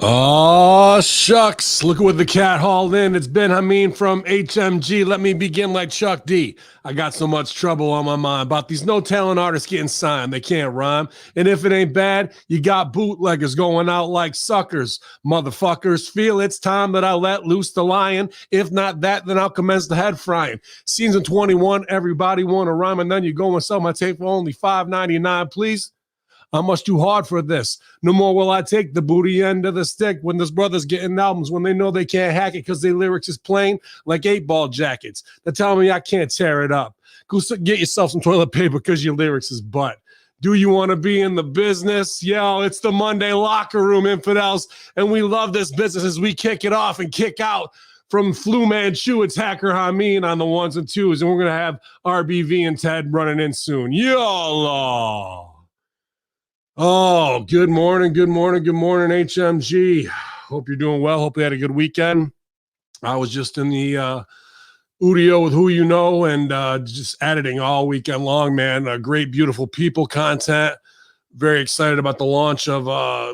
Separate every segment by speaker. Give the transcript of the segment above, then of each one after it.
Speaker 1: Oh, shucks. Look at what the cat hauled in. It's Ben Hameen from HMG. Let me begin like Chuck D. I got so much trouble on my mind about these no talent artists getting signed. They can't rhyme. And if it ain't bad, you got bootleggers going out like suckers. Motherfuckers, feel it's time that I let loose the lion. If not that, then I'll commence the head frying. Season 21, everybody want to rhyme, and then you go and sell my tape for only $5.99, please. I'm much too hard for this. No more will I take the booty end of the stick when this brother's getting albums when they know they can't hack it because their lyrics is plain like 8-ball jackets. They're telling me I can't tear it up. Go get yourself some toilet paper because your lyrics is butt. Do you want to be in the business? Yo, it's the Monday Locker Room, infidels, and we love this business as we kick it off and kick out. From Flu Manchu, it's Hacker Hameen on the ones and twos, and we're going to have RBV and Ted running in soon. YOLO! Oh, good morning, HMG. Hope you're doing well. Hope you had a good weekend. I was just in the Udio with Who You Know and just editing all weekend long, man. Great, beautiful people content. Very excited about the launch of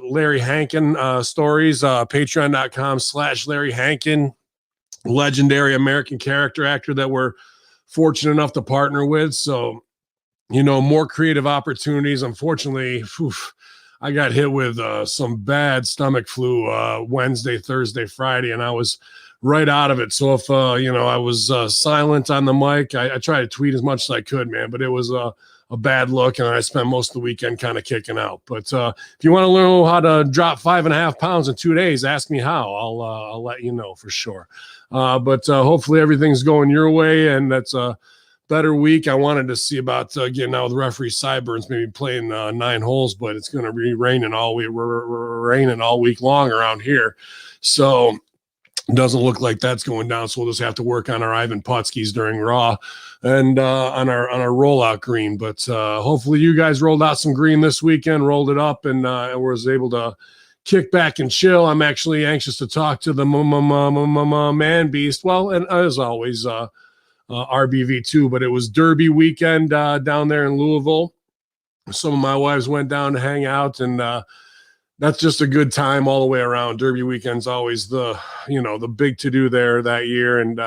Speaker 1: Larry Hankin stories, patreon.com/Larry Hankin, legendary American character actor that we're fortunate enough to partner with. So, more creative opportunities. Unfortunately, I got hit with some bad stomach flu Wednesday, Thursday, Friday, and I was right out of it. So if, I was silent on the mic, I tried to tweet as much as I could, man, but it was a bad look, and I spent most of the weekend kind of kicking out. But if you want to learn how to drop 5.5 pounds in 2 days, ask me how. I'll let you know for sure. But hopefully everything's going your way, and that's a better week. I wanted to see about getting out with referee sideburns, maybe playing 9 holes, but it's going to be raining all week long around here. So it doesn't look like that's going down. So we'll just have to work on our Ivan Putskis during Raw and on our rollout green. But hopefully you guys rolled out some green this weekend, rolled it up, and was able to kick back and chill. I'm actually anxious to talk to the man beast. Well, and as always, RBV too, but it was Derby weekend down there in Louisville. Some of my wives went down to hang out, and that's just a good time all the way around. Derby weekend's always the big to do there that year, and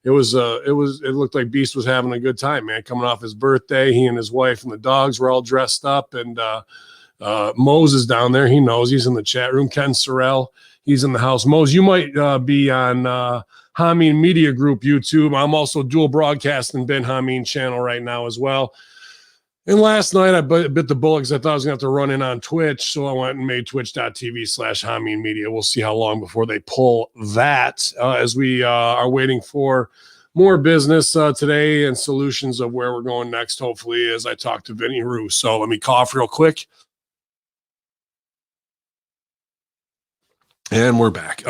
Speaker 1: it looked like Beast was having a good time, man. Coming off his birthday, he and his wife and the dogs were all dressed up, and Mose is down there. He knows, he's in the chat room. Ken Sorrell, he's in the house. Mose, you might be on Hameen Media Group YouTube. I'm also dual broadcasting Ben Hameen channel right now as well. And last night I bit the bullet because I thought I was going to have to run in on Twitch. So I went and made twitch.tv/Hameen Media. We'll see how long before they pull that as we are waiting for more business today and solutions of where we're going next, hopefully, as I talk to Vinny Rue. So let me cough real quick. And we're back.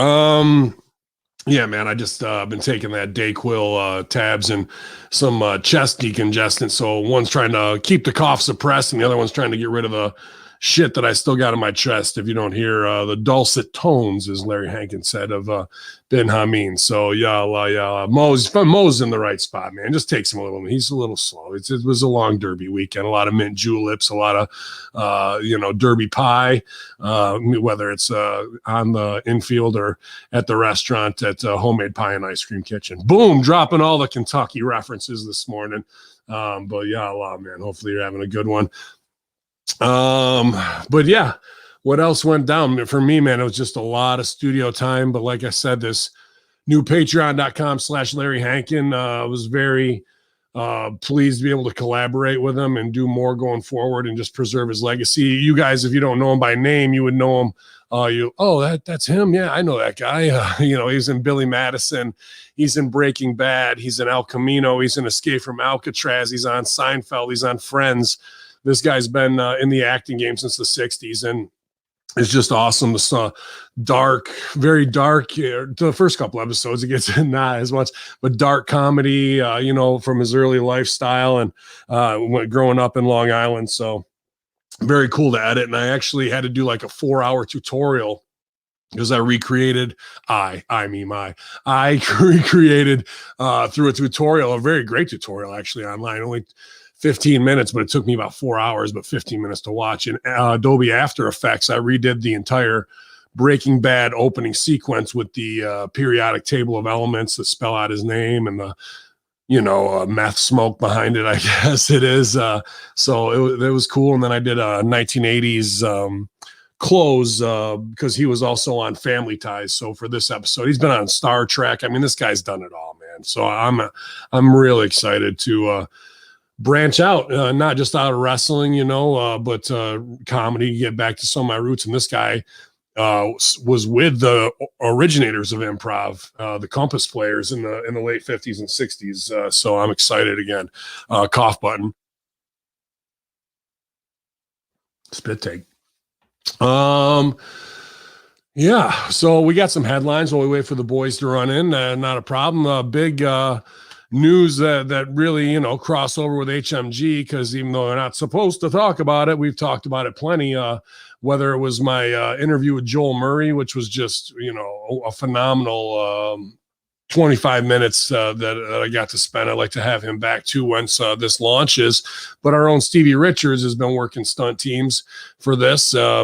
Speaker 1: Yeah, man, I just been taking that Dayquil tabs and some chest decongestant. So one's trying to keep the cough suppressed, and the other one's trying to get rid of the shit that I still got in my chest. If you don't hear the dulcet tones, as Larry Hankin said, of Ben Hameen. So yeah, Mo's in the right spot, man. Just takes him a little. He's a little slow. It was a long Derby weekend. A lot of mint juleps, a lot of Derby pie, whether it's on the infield or at the restaurant at Homemade Pie and Ice Cream Kitchen. Boom, dropping all the Kentucky references this morning. But yeah, man. Hopefully you're having a good one. But yeah, what else went down for me, man? It was just a lot of studio time. But like I said, this new patreon.com/Larry Hankin, I was very pleased to be able to collaborate with him and do more going forward and just preserve his legacy. You guys, if you don't know him by name, you would know him. That's him. Yeah, I know that guy. He's in Billy Madison. He's in Breaking Bad. He's in El Camino. He's in Escape from Alcatraz. He's on Seinfeld. He's on Friends. This guy's been in the acting game since the 60s, and it's just awesome. This dark, very dark. The first couple episodes, it gets not as much, but dark comedy, from his early lifestyle and growing up in Long Island. So very cool to edit. And I actually had to do like a 4-hour tutorial because I recreated recreated through a tutorial, a very great tutorial actually online, only 15 minutes, but it took me about 4 hours, but 15 minutes to watch. In Adobe After Effects, I redid the entire Breaking Bad opening sequence with the periodic table of elements that spell out his name and the meth smoke behind it, I guess it is. So it was cool. And then I did a 1980s close because he was also on Family Ties. So for this episode, he's been on Star Trek. I mean, this guy's done it all, man. So I'm really excited to branch out, not just out of wrestling, but comedy, get back to some of my roots. And this guy was with the originators of improv, the Compass Players in the late 50s and 60s. So I'm excited again. Cough button. Spit take. Yeah, so we got some headlines while we wait for the boys to run in. Not a problem. Big news that really, cross over with HMG, because even though they're not supposed to talk about it, we've talked about it plenty. Whether it was my interview with Joel Murray, which was just, a phenomenal 25 minutes that I got to spend. I'd like to have him back too once this launches. But our own Stevie Richards has been working stunt teams for this. I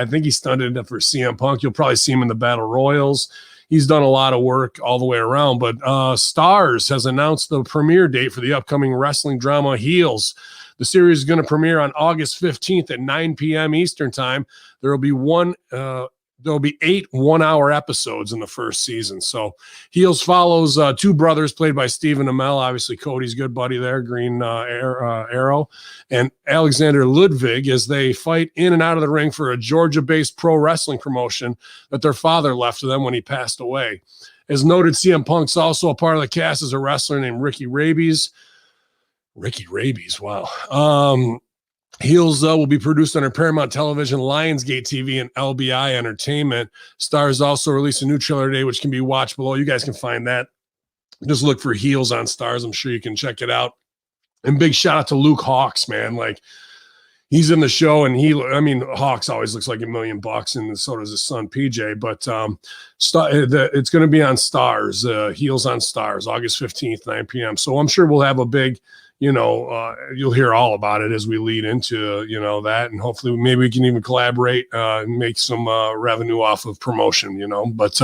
Speaker 1: think he stunted for CM Punk. You'll probably see him in the Battle Royals. He's done a lot of work all the way around. But Starz has announced the premiere date for the upcoming wrestling drama Heels. The series is going to premiere on August 15th at 9 p.m. Eastern time. There will be 8 one-hour episodes in the first season. So Heels follows two brothers played by Stephen Amell, obviously Cody's good buddy there, Green Arrow, and Alexander Ludwig, as they fight in and out of the ring for a Georgia-based pro wrestling promotion that their father left to them when he passed away. As noted, CM Punk's also a part of the cast as a wrestler named Ricky Rabies. Wow. Heels will be produced under Paramount Television, Lionsgate TV, and LBI Entertainment. Starz also released a new trailer today, which can be watched below. You guys can find that. Just look for Heels on Starz. I'm sure you can check it out. And big shout out to Luke Hawks, man. Like, he's in the show, and Hawks always looks like $1 million, and so does his son PJ. But it's going to be on Starz. Heels on Starz, August 15th, 9 p.m. So I'm sure we'll have a big, you'll hear all about it as we lead into, that. And hopefully maybe we can even collaborate and make some revenue off of promotion, But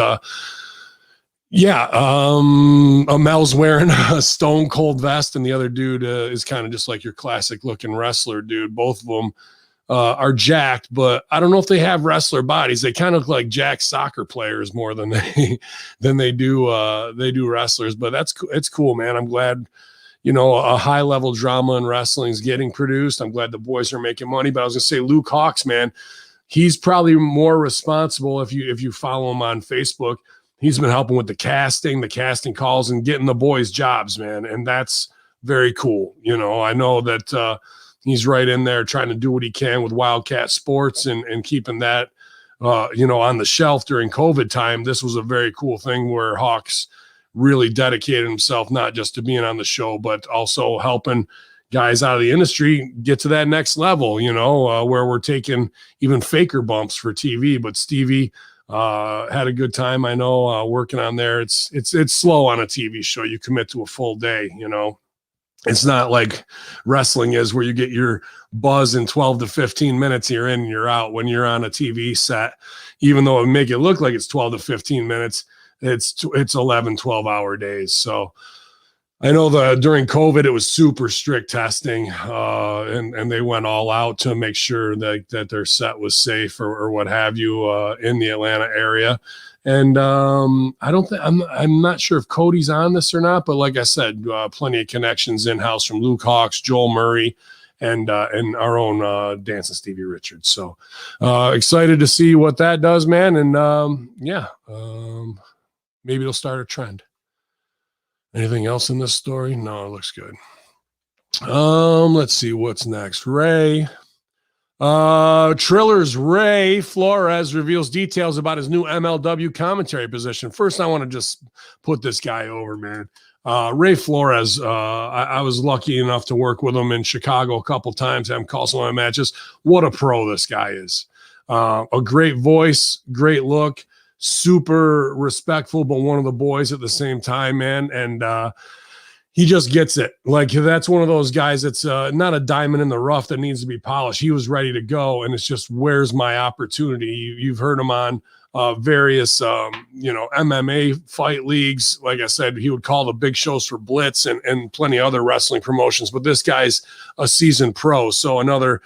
Speaker 1: Amel's wearing a Stone Cold vest, and the other dude is kind of just like your classic looking wrestler dude. Both of them are jacked, but I don't know if they have wrestler bodies. They kind of look like jacked soccer players more than they do wrestlers. But it's cool, man. I'm glad, a high level drama in wrestling is getting produced. I'm glad the boys are making money. But I was gonna say, Luke Hawks, man, he's probably more responsible if you follow him on Facebook. He's been helping with the casting calls, and getting the boys jobs, man. And that's very cool. I know that he's right in there trying to do what he can with Wildcat Sports and keeping that, on the shelf during COVID time. This was a very cool thing where Hawks really dedicated himself, not just to being on the show, but also helping guys out of the industry get to that next level, where we're taking even faker bumps for TV. But Stevie had a good time, I know, working on there. It's slow on a TV show. You commit to a full day, It's not like wrestling is, where you get your buzz in 12 to 15 minutes, you're in and you're out. When you're on a TV set, even though it make it look like it's 12 to 15 minutes, it's 11, 12-hour days. So I know during COVID, it was super strict testing, and they went all out to make sure that their set was safe or what have you in the Atlanta area. And I'm not sure if Cody's on this or not, but like I said, plenty of connections in-house from Luke Hawks, Joel Murray, and our own Dancing Stevie Richards. So excited to see what that does, man. And maybe it'll start a trend. Anything else in this story? No, it looks good. Let's see what's next. Triller's Ray Flores reveals details about his new MLW commentary position. First, I want to just put this guy over, man. Ray Flores, I was lucky enough to work with him in Chicago a couple times, have him call some of my matches. What a pro this guy is. A great voice, great look, super respectful, but one of the boys at the same time, man. And he just gets it. Like that's one of those guys that's not a diamond in the rough that needs to be polished. He was ready to go, and it's just where's my opportunity? You've heard him on various MMA fight leagues. Like I said, he would call the big shows for Blitz and plenty of other wrestling promotions. But this guy's a seasoned pro, so another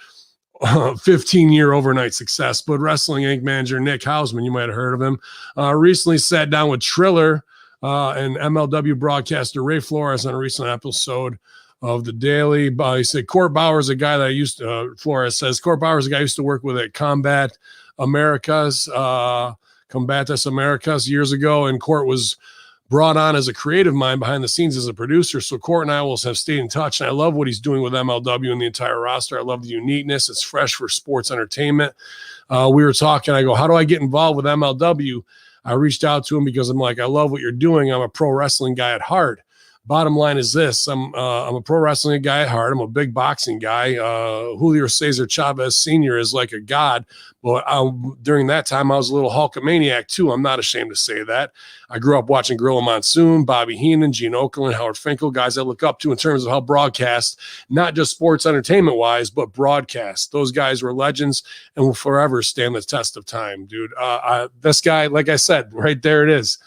Speaker 1: 15-year overnight success. But Wrestling Inc. manager Nick Hausman, you might have heard of him, recently sat down with Triller and MLW broadcaster Ray Flores on a recent episode of The Daily. He said Court Bauer is a guy that I used to, Flores says, Court Bauer is a guy I used to work with at Combatus Americas years ago, and Court was brought on as a creative mind behind the scenes as a producer. So Court and I will have stayed in touch, and I love what he's doing with MLW and the entire roster. I love the uniqueness. It's fresh for sports entertainment. We were talking. I go, how do I get involved with MLW? I reached out to him because I'm like, I love what you're doing. I'm a pro wrestling guy at heart. Bottom line is this: I'm a pro wrestling guy at heart. I'm a big boxing guy. Julio Cesar Chavez Sr. is like a god, but during that time I was a little Hulkamaniac too. I'm not ashamed to say that. I grew up watching Gorilla Monsoon, Bobby Heenan, Gene Okerlund, Howard Finkel, guys I look up to in terms of how broadcast, not just sports entertainment wise, but broadcast. Those guys were legends and will forever stand the test of time, dude. This guy, like I said, right there it is.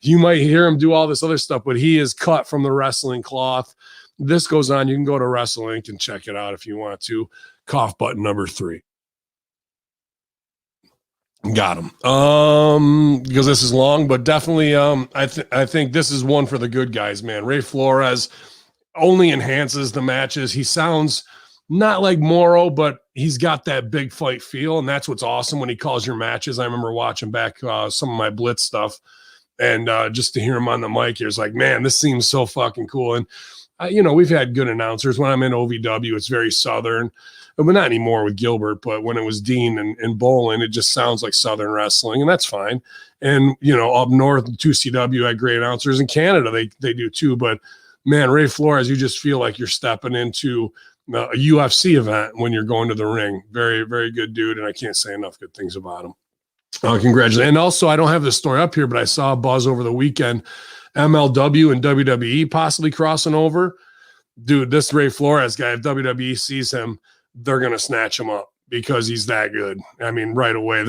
Speaker 1: You might hear him do all this other stuff, but he is cut from the wrestling cloth. This goes on. You can go to WrestleInc and check it out if you want to. Cough button number 3. Got him. Because this is long, but definitely I think this is one for the good guys, man. Ray Flores only enhances the matches. He sounds not like Morrow, but he's got that big fight feel, and that's what's awesome when he calls your matches. I remember watching back some of my Blitz stuff. And just to hear him on the mic, it's like, man, this seems so fucking cool. And, we've had good announcers. When I'm in OVW, it's very Southern. But not anymore with Gilbert. But when it was Dean and Bolin, it just sounds like Southern wrestling. And that's fine. And, up north, 2CW had great announcers. In Canada, they do too. But, man, Ray Flores, you just feel like you're stepping into a UFC event when you're going to the ring. Very, very good dude. And I can't say enough good things about him. Congratulations. And also, I don't have this story up here, but I saw a buzz over the weekend. MLW and WWE possibly crossing over. Dude, this Ray Flores guy, if WWE sees him, they're going to snatch him up because he's that good. I mean, right away,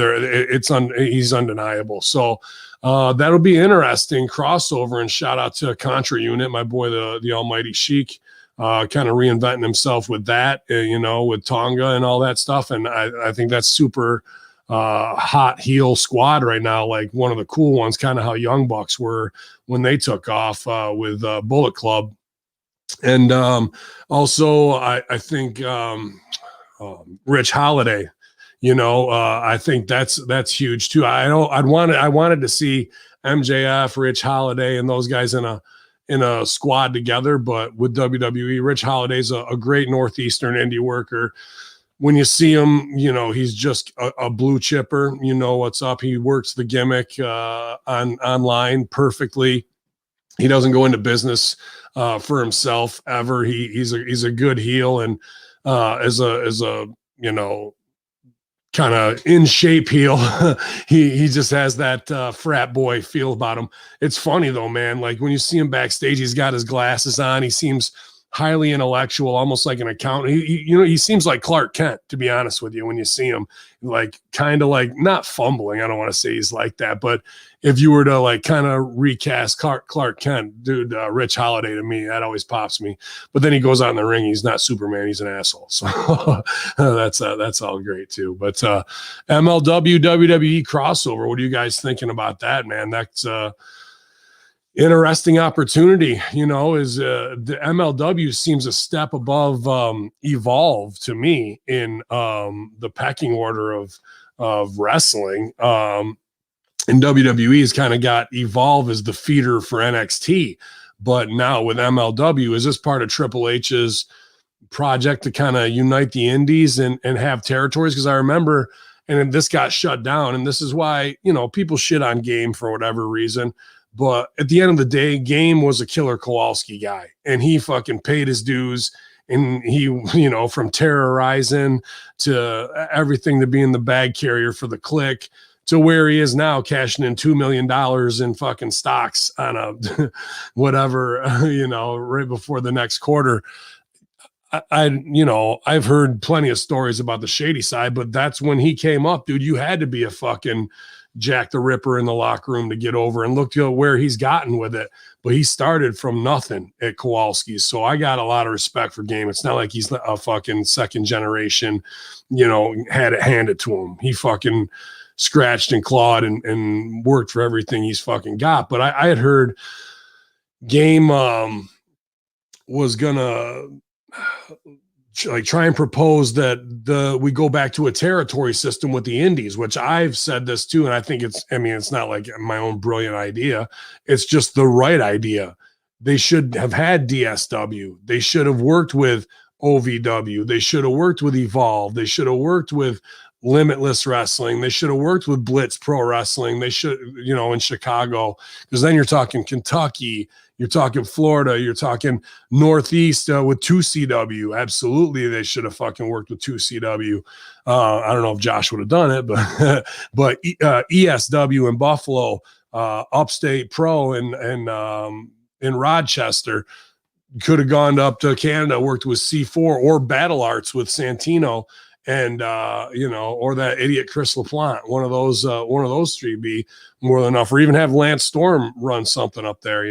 Speaker 1: he's undeniable. So that'll be interesting crossover. And shout out to Contra Unit, my boy, the Almighty Sheik, kind of reinventing himself with that, with Tonga and all that stuff. And I think that's super hot heel squad right now, like one of the cool ones, kind of how Young Bucks were when they took off with Bullet Club. And also I think Rich Holiday, I think that's huge too. I wanted to see MJF, Rich Holiday, and those guys in a squad together, but with WWE, Rich Holiday's a great Northeastern indie worker. When you see him, he's just a blue chipper. You know what's up. He works the gimmick online perfectly. He doesn't go into business for himself ever. He's a good heel, and as a kind of in shape heel, he just has that frat boy feel about him. It's funny though, man. Like when you see him backstage, he's got his glasses on. He seems highly intellectual, almost like an accountant. He seems like Clark Kent, to be honest with you, when you see him, like kind of like not fumbling. I don't want to say he's like that, but if you were to like kind of recast Clark Kent, dude, Rich Holiday to me, that always pops me. But then he goes out in the ring. He's not Superman. He's an asshole. So that's all great too. But MLW, WWE crossover. What are you guys thinking about that, man? That's interesting opportunity, is the MLW seems a step above Evolve to me in the pecking order of wrestling. And WWE's kind of got Evolve as the feeder for NXT, but now with MLW, is this part of Triple H's project to kind of unite the indies and have territories? Because I remember, and this got shut down, and this is why people shit on Game for whatever reason. But at the end of the day, Game was a Killer Kowalski guy, and he fucking paid his dues. And he, from terrorizing to everything to being the bag carrier for the Click, to where he is now, cashing in $2 million in fucking stocks on a whatever, right before the next quarter. I've heard plenty of stories about the shady side, but that's when he came up, dude. You had to be a fucking Jack the Ripper in the locker room to get over, and look at where he's gotten with it. But he started from nothing at Kowalski's. So I got a lot of respect for Game. It's not like he's a fucking second generation, had it handed to him. He fucking scratched and clawed and worked for everything he's fucking got. But I had heard Game was gonna try and propose that we go back to a territory system with the indies, which I've said this too. And I think it's not like my own brilliant idea. It's just the right idea. They should have had DSW. They should have worked with OVW. They should have worked with Evolve. They should have worked with Limitless Wrestling. They should have worked with Blitz Pro Wrestling. They should, in Chicago, because then you're talking Kentucky, you're talking Florida, you're talking Northeast with 2CW. Absolutely, they should have fucking worked with 2CW. I don't know if Josh would have done it, but ESW in Buffalo, Upstate Pro in Rochester, could have gone up to Canada, worked with C4 or Battle Arts with Santino. And or that idiot Chris LaPlante, one of those three be more than enough, or even have Lance Storm run something up there,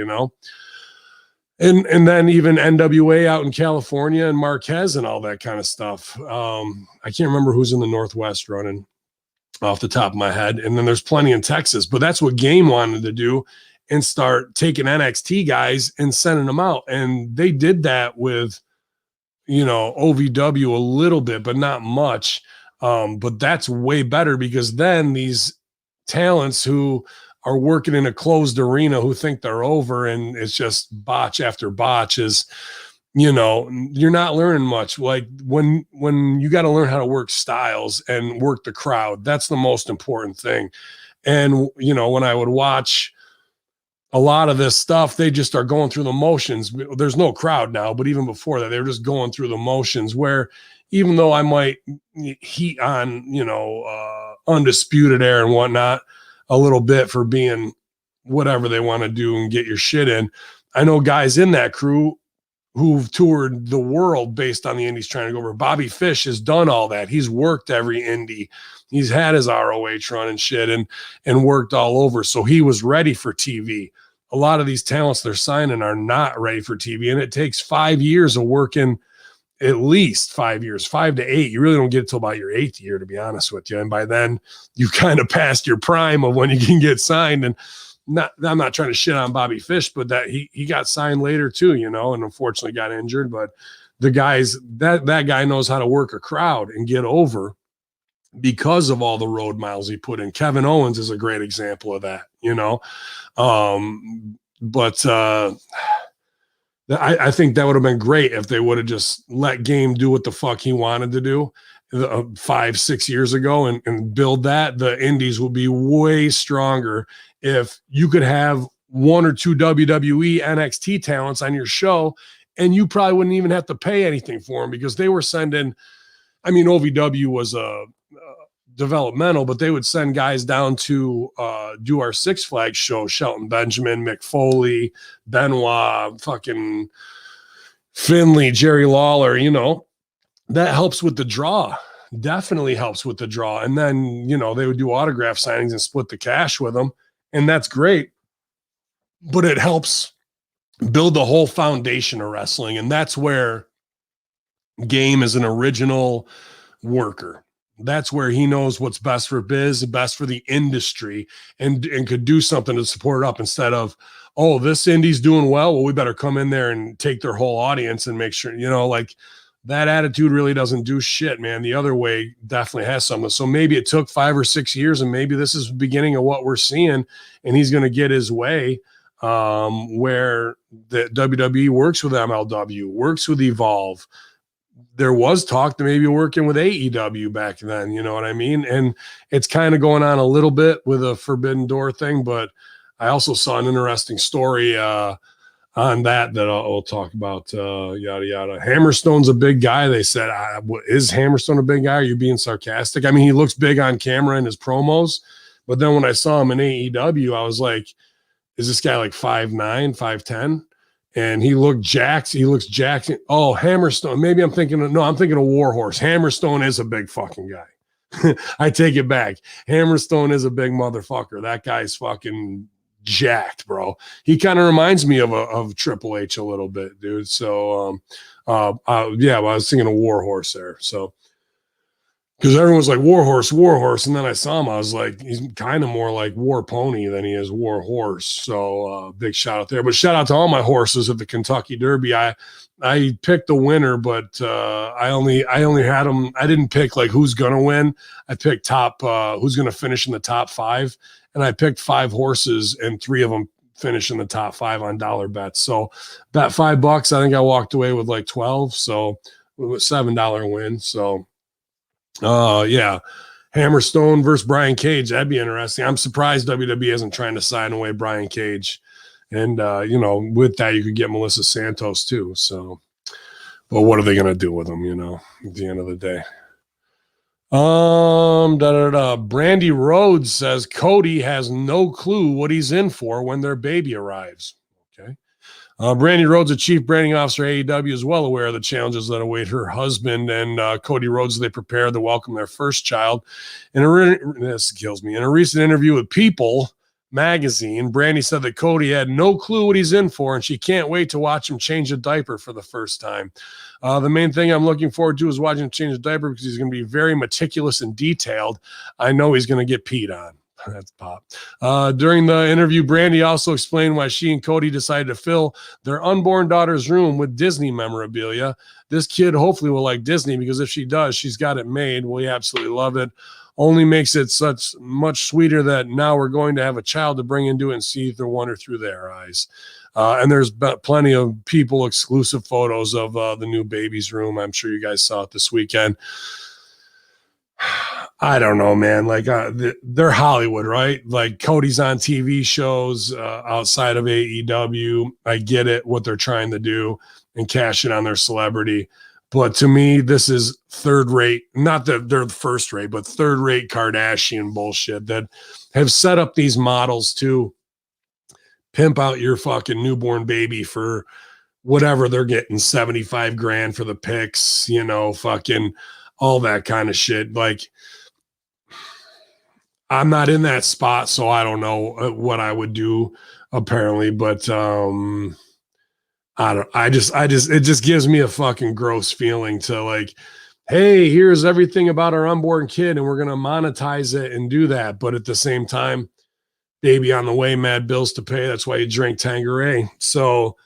Speaker 1: and then even NWA out in California and Marquez and all that kind of stuff. I can't remember who's in the Northwest running off the top of my head, and then there's plenty in Texas. But that's what Game wanted to do, and start taking NXT guys and sending them out, and they did that with OVW a little bit, but not much. But that's way better, because then these talents who are working in a closed arena, who think they're over, and it's just botch after botch, is, you're not learning much. Like when you got to learn how to work styles and work the crowd, that's the most important thing. And, when I would watch a lot of this stuff, they just are going through the motions. There's no crowd now, but even before that, they're just going through the motions, where even though I might heat on, Undisputed Era and whatnot a little bit for being whatever they want to do and get your shit in, I know guys in that crew who've toured the world based on the indies trying to go over. Bobby Fish has done all that. He's worked every indie. He's had his ROH run and shit and worked all over. So he was ready for TV. A lot of these talents they're signing are not ready for TV. And it takes 5 years of working, at least 5 years, 5 to 8. You really don't get it till about your 8th year, to be honest with you. And by then you've kind of passed your prime of when you can get signed. And I'm not trying to shit on Bobby Fish, but that he got signed later too, and unfortunately got injured. But the guys, that guy knows how to work a crowd and get over because of all the road miles he put in. Kevin Owens is a great example of that, but I think that would have been great if they would have just let Game do what the fuck he wanted to do 5-6 years ago and build that. The indies will be way stronger if you could have 1 or 2 WWE NXT talents on your show, and you probably wouldn't even have to pay anything for them, because they were sending, OVW was developmental, but they would send guys down to do our Six Flags show, Shelton Benjamin, Mick Foley, Benoit, fucking Finley, Jerry Lawler, that helps with the draw. Definitely helps with the draw. And then, they would do autograph signings and split the cash with them. And that's great. But it helps build the whole foundation of wrestling. And that's where Game is an original worker. That's where he knows what's best for biz, best for the industry, and could do something to support it up, instead of, oh, this indie's doing well, we better come in there and take their whole audience and make sure, that attitude really doesn't do shit, man. The other way definitely has something. So maybe it took 5 or 6 years, and maybe this is the beginning of what we're seeing, and he's going to get his way, where the WWE works with MLW, works with Evolve. There was talk to maybe working with AEW back then, you know what I mean? And it's kind of going on a little bit with a Forbidden Door thing, but I also saw an interesting story on that I'll talk about, yada, yada. Hammerstone's a big guy. They said, is Hammerstone a big guy? Are you being sarcastic? He looks big on camera in his promos, But then when I saw him in AEW, I was like, is this guy like 5'9", 5'10"? And he looked jacked. He looks jacked. Oh, Hammerstone. Maybe I'm thinking of Warhorse. Hammerstone is a big fucking guy. I take it back. Hammerstone is a big motherfucker. That guy's fucking jacked, bro. He kind of reminds me of Triple H a little bit, dude. So, yeah, well, I was thinking of Warhorse there. So, because everyone's like Warhorse, and then I saw him, I was like, he's kind of more like War Pony than he is War Horse. So big shout out there. But shout out to all my horses at the Kentucky Derby. I picked the winner, but I only had them. I didn't pick like who's gonna win. I picked who's gonna finish in the top 5, and I picked 5 horses, and 3 of them finish in the top 5 on dollar bets. So bet $5. I think I walked away with like 12. So it was $7 win. So. Yeah, Hammerstone versus Brian Cage. That'd be interesting. I'm surprised WWE isn't trying to sign away Brian Cage. And, with that, you could get Melissa Santos too. So, but what are they going to do with him, at the end of the day? Brandy Rhodes says Cody has no clue what he's in for when their baby arrives. Okay. Brandy Rhodes, a chief branding officer at AEW, is well aware of the challenges that await her husband and Cody Rhodes as they prepare to welcome their first child. This kills me. In a recent interview with People magazine, Brandy said that Cody had no clue what he's in for, and she can't wait to watch him change a diaper for the first time. The main thing I'm looking forward to is watching him change a diaper because he's going to be very meticulous and detailed. I know he's going to get peed on. That's pop. During the interview, Brandy also explained why she and Cody decided to fill their unborn daughter's room with Disney memorabilia. This kid hopefully will like Disney because if she does, she's got it made. We absolutely love it. Only makes it such much sweeter that now we're going to have a child to bring into it and see the wonder through their eyes. And there's plenty of People exclusive photos of the new baby's room. I'm sure you guys saw it this weekend. I don't know, man. Like they're Hollywood, right? Like Cody's on TV shows outside of AEW. I get it, what they're trying to do and cash in on their celebrity. But to me, this is third rate, not that they're first rate, but third rate Kardashian bullshit that have set up these models to pimp out your fucking newborn baby for whatever they're getting, 75 grand for the pics, fucking all that kind of shit. Like, I'm not in that spot, so I don't know what I would do apparently, but it just gives me a fucking gross feeling to like, hey, here's everything about our unborn kid and we're going to monetize it and do that. But at the same time, baby on the way, mad bills to pay. That's why you drink Tanqueray. So,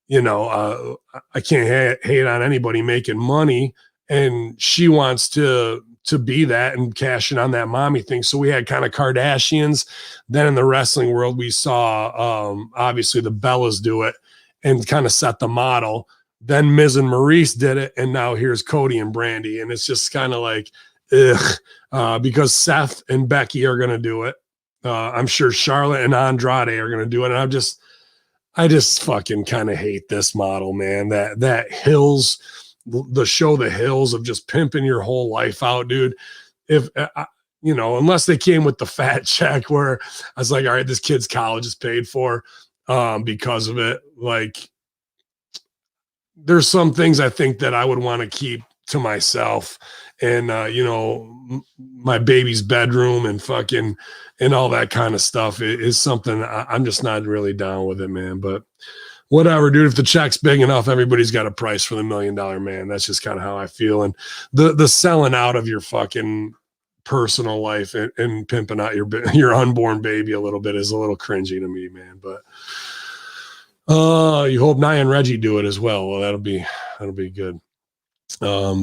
Speaker 1: I can't hate on anybody making money, and she wants to be that and cash in on that mommy thing. So we had kind of Kardashians. Then in the wrestling world, we saw obviously the Bellas do it and kind of set the model. Then Miz and Maurice did it, and now here's Cody and Brandy. And it's just kind of like, because Seth and Becky are going to do it. I'm sure Charlotte and Andrade are going to do it. And I just fucking kind of hate this model, man. That Hills, the show, the Hills of just pimping your whole life out, dude. If, unless they came with the fat check where I was like, all right, this kid's college is paid for because of it. Like, there's some things I think that I would want to keep to myself and, my baby's bedroom and fucking and all that kind of stuff is something I'm just not really down with it, man. But whatever, dude, if the check's big enough, everybody's got a price for the $1 Million Man. That's just kind of how I feel. And the selling out of your fucking personal life and pimping out your unborn baby a little bit is a little cringy to me, man. But you hope Nia and Reggie do it as well. Well, that'll be good.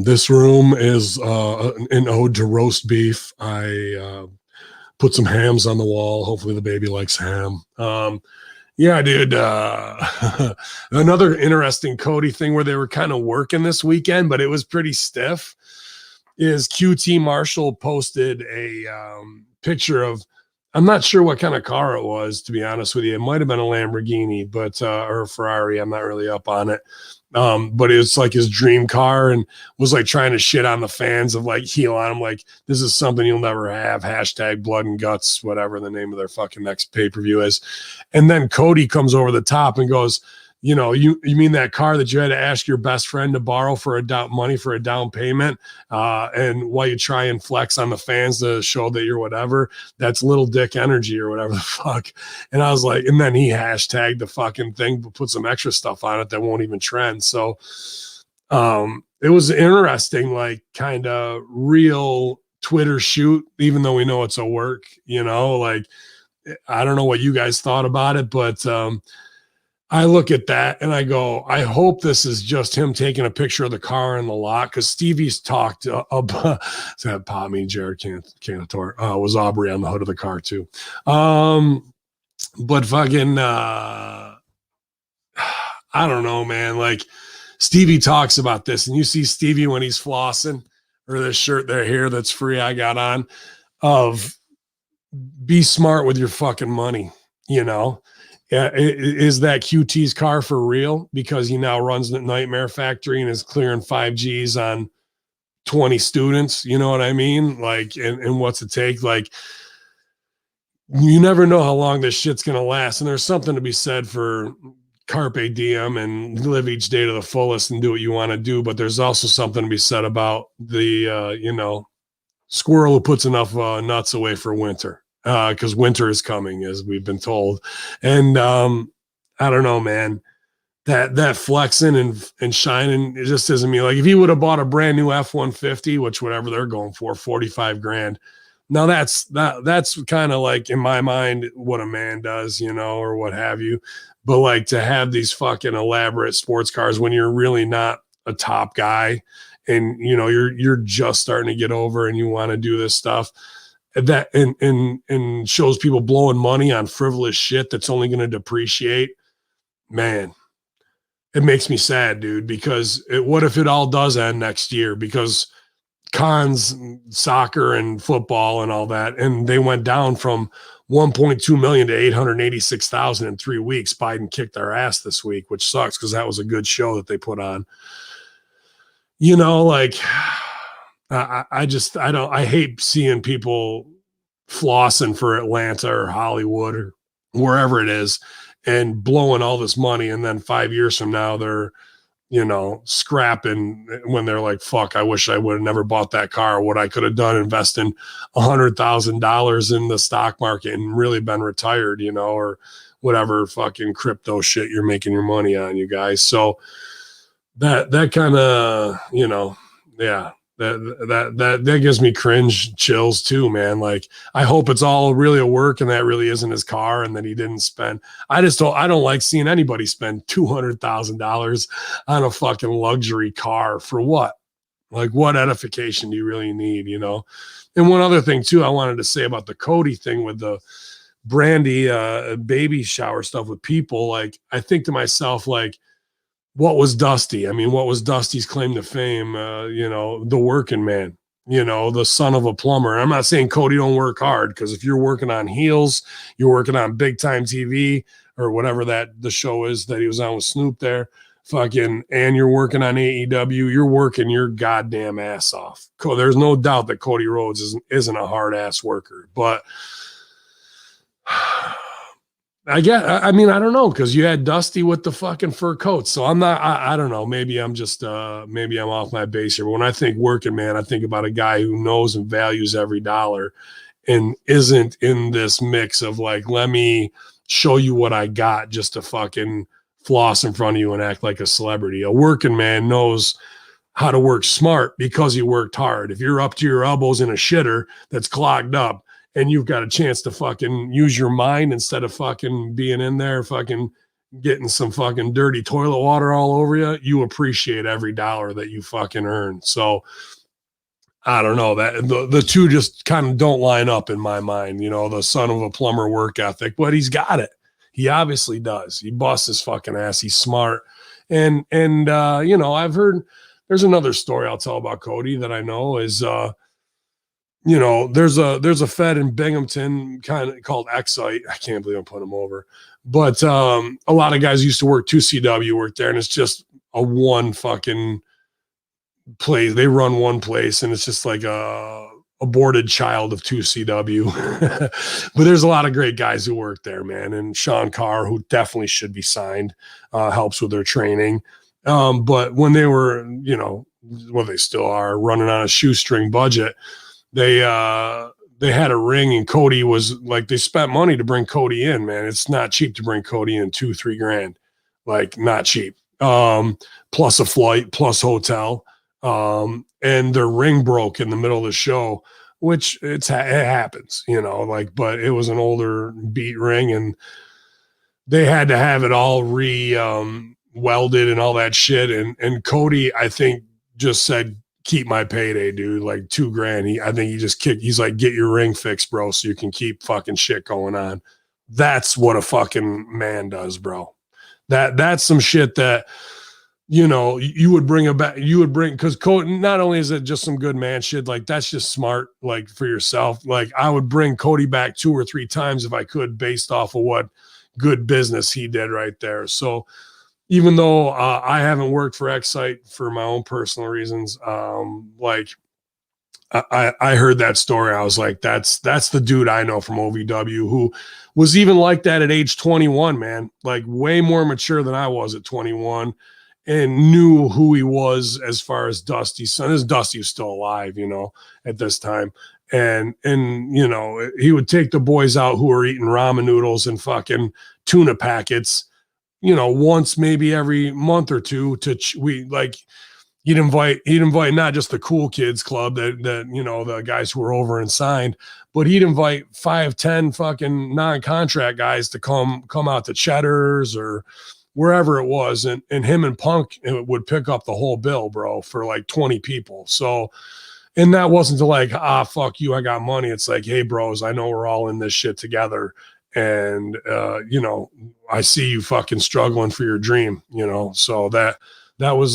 Speaker 1: This room is an ode to roast beef. I put some hams on the wall. Hopefully the baby likes ham. Yeah, dude. Another interesting Cody thing where they were kind of working this weekend, but it was pretty stiff, is QT Marshall posted a picture of I'm not sure what kind of car it was, to be honest with you. It might have been a Lamborghini, but or a Ferrari. I'm not really up on it. But it was like his dream car, and was like trying to shit on the fans of like heel on him, like this is something you'll never have. Hashtag blood and guts, whatever the name of their fucking next pay-per-view is. And then Cody comes over the top and goes, you mean that car that you had to ask your best friend to borrow for money for a down payment, and while you try and flex on the fans to show that you're whatever, that's little dick energy or whatever the fuck. And I was like, and then he hashtagged the fucking thing, but put some extra stuff on it that won't even trend. So it was interesting, like kind of real Twitter shoot, even though we know it's a work, like I don't know what you guys thought about it, but I look at that and I go, I hope this is just him taking a picture of the car in the lot, because Stevie's talked about that. Pop me, Jared Cantor was Aubrey on the hood of the car too. But fucking, I don't know, man. Like Stevie talks about this, and you see Stevie when he's flossing, or this shirt there here that's free I got on, of be smart with your fucking money, Is that QT's car for real? Because he now runs the Nightmare Factory and is clearing 5Gs on 20 students. You know what I mean? Like, and what's it take? Like, you never know how long this shit's going to last. And there's something to be said for carpe diem and live each day to the fullest and do what you want to do. But there's also something to be said about the, squirrel who puts enough nuts away for winter. Because winter is coming, as we've been told. And I don't know, man, that flexing and shining, it just isn't me. Like if he would have bought a brand new F-150, which whatever they're going for, 45 grand. Now that's kind of like in my mind what a man does, or what have you. But like to have these fucking elaborate sports cars when you're really not a top guy, and you're just starting to get over and you want to do this stuff, that and shows people blowing money on frivolous shit that's only going to depreciate, man, it makes me sad, dude, because what if it all does end next year? Because cons, soccer and football and all that, and they went down from 1.2 million to 886,000 in 3 weeks. Biden kicked our ass this week, which sucks because that was a good show that they put on. Like I hate seeing people flossing for Atlanta or Hollywood or wherever it is and blowing all this money. And then 5 years from now, they're, scrapping when they're like, fuck, I wish I would have never bought that car. What I could have done investing $100,000 in the stock market and really been retired, or whatever fucking crypto shit you're making your money on, you guys. So that kind of, yeah, that gives me cringe chills too, man. Like I hope it's all really a work and that really isn't his car and that he didn't spend. I don't like seeing anybody spend $200,000 on a fucking luxury car for what? Like what edification do you really need, And one other thing too, I wanted to say about the Cody thing with the Brandy baby shower stuff with people. Like I think to myself, like, what was Dusty? I mean, what was Dusty's claim to fame? The working man, the son of a plumber. I'm not saying Cody don't work hard, because if you're working on Heels, you're working on Big Time TV or whatever that the show is that he was on with Snoop there, fucking, and you're working on AEW, you're working your goddamn ass off. There's no doubt that Cody Rhodes isn't a hard ass worker, but I don't know, because you had Dusty with the fucking fur coat. So I'm not, I don't know. Maybe I'm just, maybe I'm off my base here. But when I think working man, I think about a guy who knows and values every dollar and isn't in this mix of like, let me show you what I got just to fucking floss in front of you and act like a celebrity. A working man knows how to work smart because he worked hard. If you're up to your elbows in a shitter that's clogged up, and you've got a chance to fucking use your mind instead of fucking being in there, fucking getting some fucking dirty toilet water all over you, you appreciate every dollar that you fucking earn. So I don't know, that the two just kind of don't line up in my mind, the son of a plumber work ethic, but he's got it. He obviously does. He busts his fucking ass. He's smart. And I've heard, there's another story I'll tell about Cody that I know is, you know, there's a Fed in Binghamton kind of called Excite. I can't believe I'm putting him over, but a lot of guys used to work 2CW, work there, and it's just a one fucking place. They run one place, and it's just like a aborted child of 2CW. But there's a lot of great guys who work there, man. And Sean Carr, who definitely should be signed, helps with their training. But when they were, you know, well, they still are running on a shoestring budget. They had a ring, and Cody was like, they spent money to bring Cody in, man. It's not cheap to bring Cody in, 2-3 grand, like not cheap. Plus a flight, plus hotel. And their ring broke in the middle of the show, which it happens, you know, like, but it was an older beat ring, and they had to have it all welded and all that shit. And Cody, I think, just said, keep my payday, dude. Like $2 grand. I think he just kicked. He's like, get your ring fixed, bro, so you can keep fucking shit going on. That's what a fucking man does, bro. That's some shit that, you know, you would bring because Cody, not only is it just some good man shit, like that's just smart, like for yourself. Like I would bring Cody back 2 or 3 times if I could, based off of what good business he did right there. So even though I haven't worked for Excite for my own personal reasons, like I heard that story. I was like, that's the dude I know from OVW who was even like that at age 21, man, like way more mature than I was at 21, and knew who he was as far as Dusty's son. His Dusty was still alive, you know, at this time. And you know, he would take the boys out who were eating ramen noodles and fucking tuna packets, you know, once maybe every month or two he'd invite not just the cool kids club that you know, the guys who were over and signed, but he'd invite 5-10 fucking non-contract guys to come out to Cheddar's or wherever it was, and him and Punk would pick up the whole bill, bro, for like 20 people. So, and that wasn't to like, fuck you, I got money. It's like, hey bros, I know we're all in this shit together, and you know, I see you fucking struggling for your dream, you know. So that was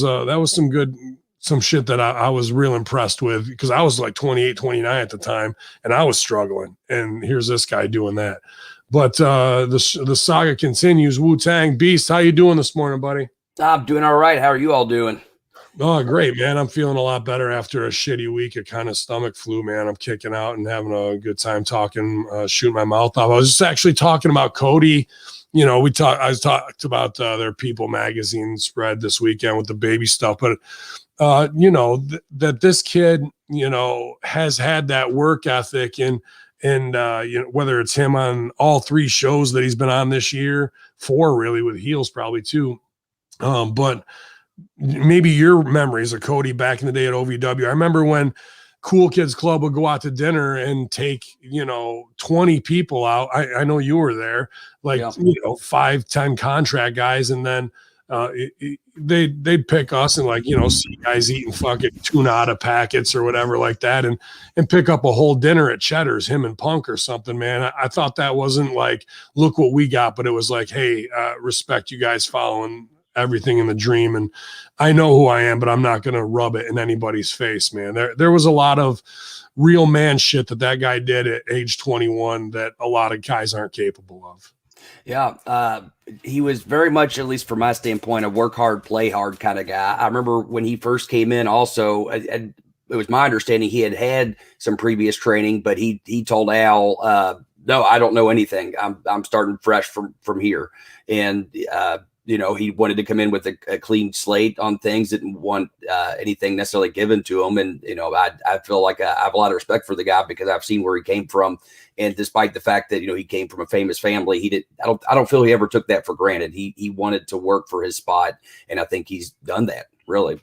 Speaker 1: some shit that I was real impressed with, because I was like 28, 29 at the time, and I was struggling, and here's this guy doing that. But the saga continues. Wu-Tang Beast, how you doing this morning, buddy?
Speaker 2: I'm doing all right. How are you all doing?
Speaker 1: Oh, great, man. I'm feeling a lot better after a shitty week of kind of stomach flu, man. I'm kicking out and having a good time talking, shooting my mouth off. I was just actually talking about Cody. You know, I talked about their People magazine spread this weekend with the baby stuff, but you know, that this kid, you know, has had that work ethic, and you know, whether it's him on all 3 shows that he's been on this year, 4 really, with Heels probably too. But maybe your memories of Cody back in the day at OVW. I remember when Cool Kids Club would go out to dinner and take, you know, 20 people out. I know you were there, like, yeah, you know, 5-10 contract guys. And then they'd pick us and, like, you know, see guys eating fucking tuna packets or whatever like that, and pick up a whole dinner at Cheddar's, him and Punk or something, man. I thought that wasn't like, look what we got, but it was like, hey, respect you guys following everything in the dream, and I know who I am, but I'm not going to rub it in anybody's face, man. There was a lot of real man shit that guy did at age 21 that a lot of guys aren't capable of.
Speaker 2: Yeah, he was very much, at least from my standpoint, a work hard, play hard kind of guy. I remember when he first came in also, and it was my understanding he had some previous training, but he told Al, no, I don't know anything. I'm starting fresh from here. And you know, he wanted to come in with a clean slate on things, didn't want anything necessarily given to him. And, you know, I feel like I have a lot of respect for the guy, because I've seen where he came from. And despite the fact that, you know, he came from a famous family, I don't feel he ever took that for granted. He wanted to work for his spot. And I think he's done that, really.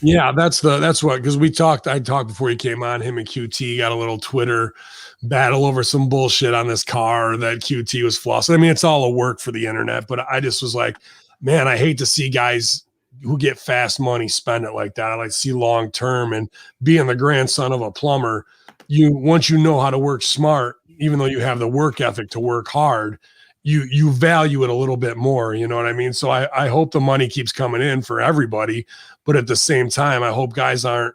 Speaker 1: Yeah, that's what, because I talked before he came on, him and QT got a little Twitter battle over some bullshit on this car that QT was flossing. I mean, it's all a work for the internet, but I just was like, man, I hate to see guys who get fast money spend it like that. I like to see long term, and being the grandson of a plumber, once you know how to work smart, even though you have the work ethic to work hard, you value it a little bit more, you know what I mean? So I hope the money keeps coming in for everybody, but at the same time, I hope guys aren't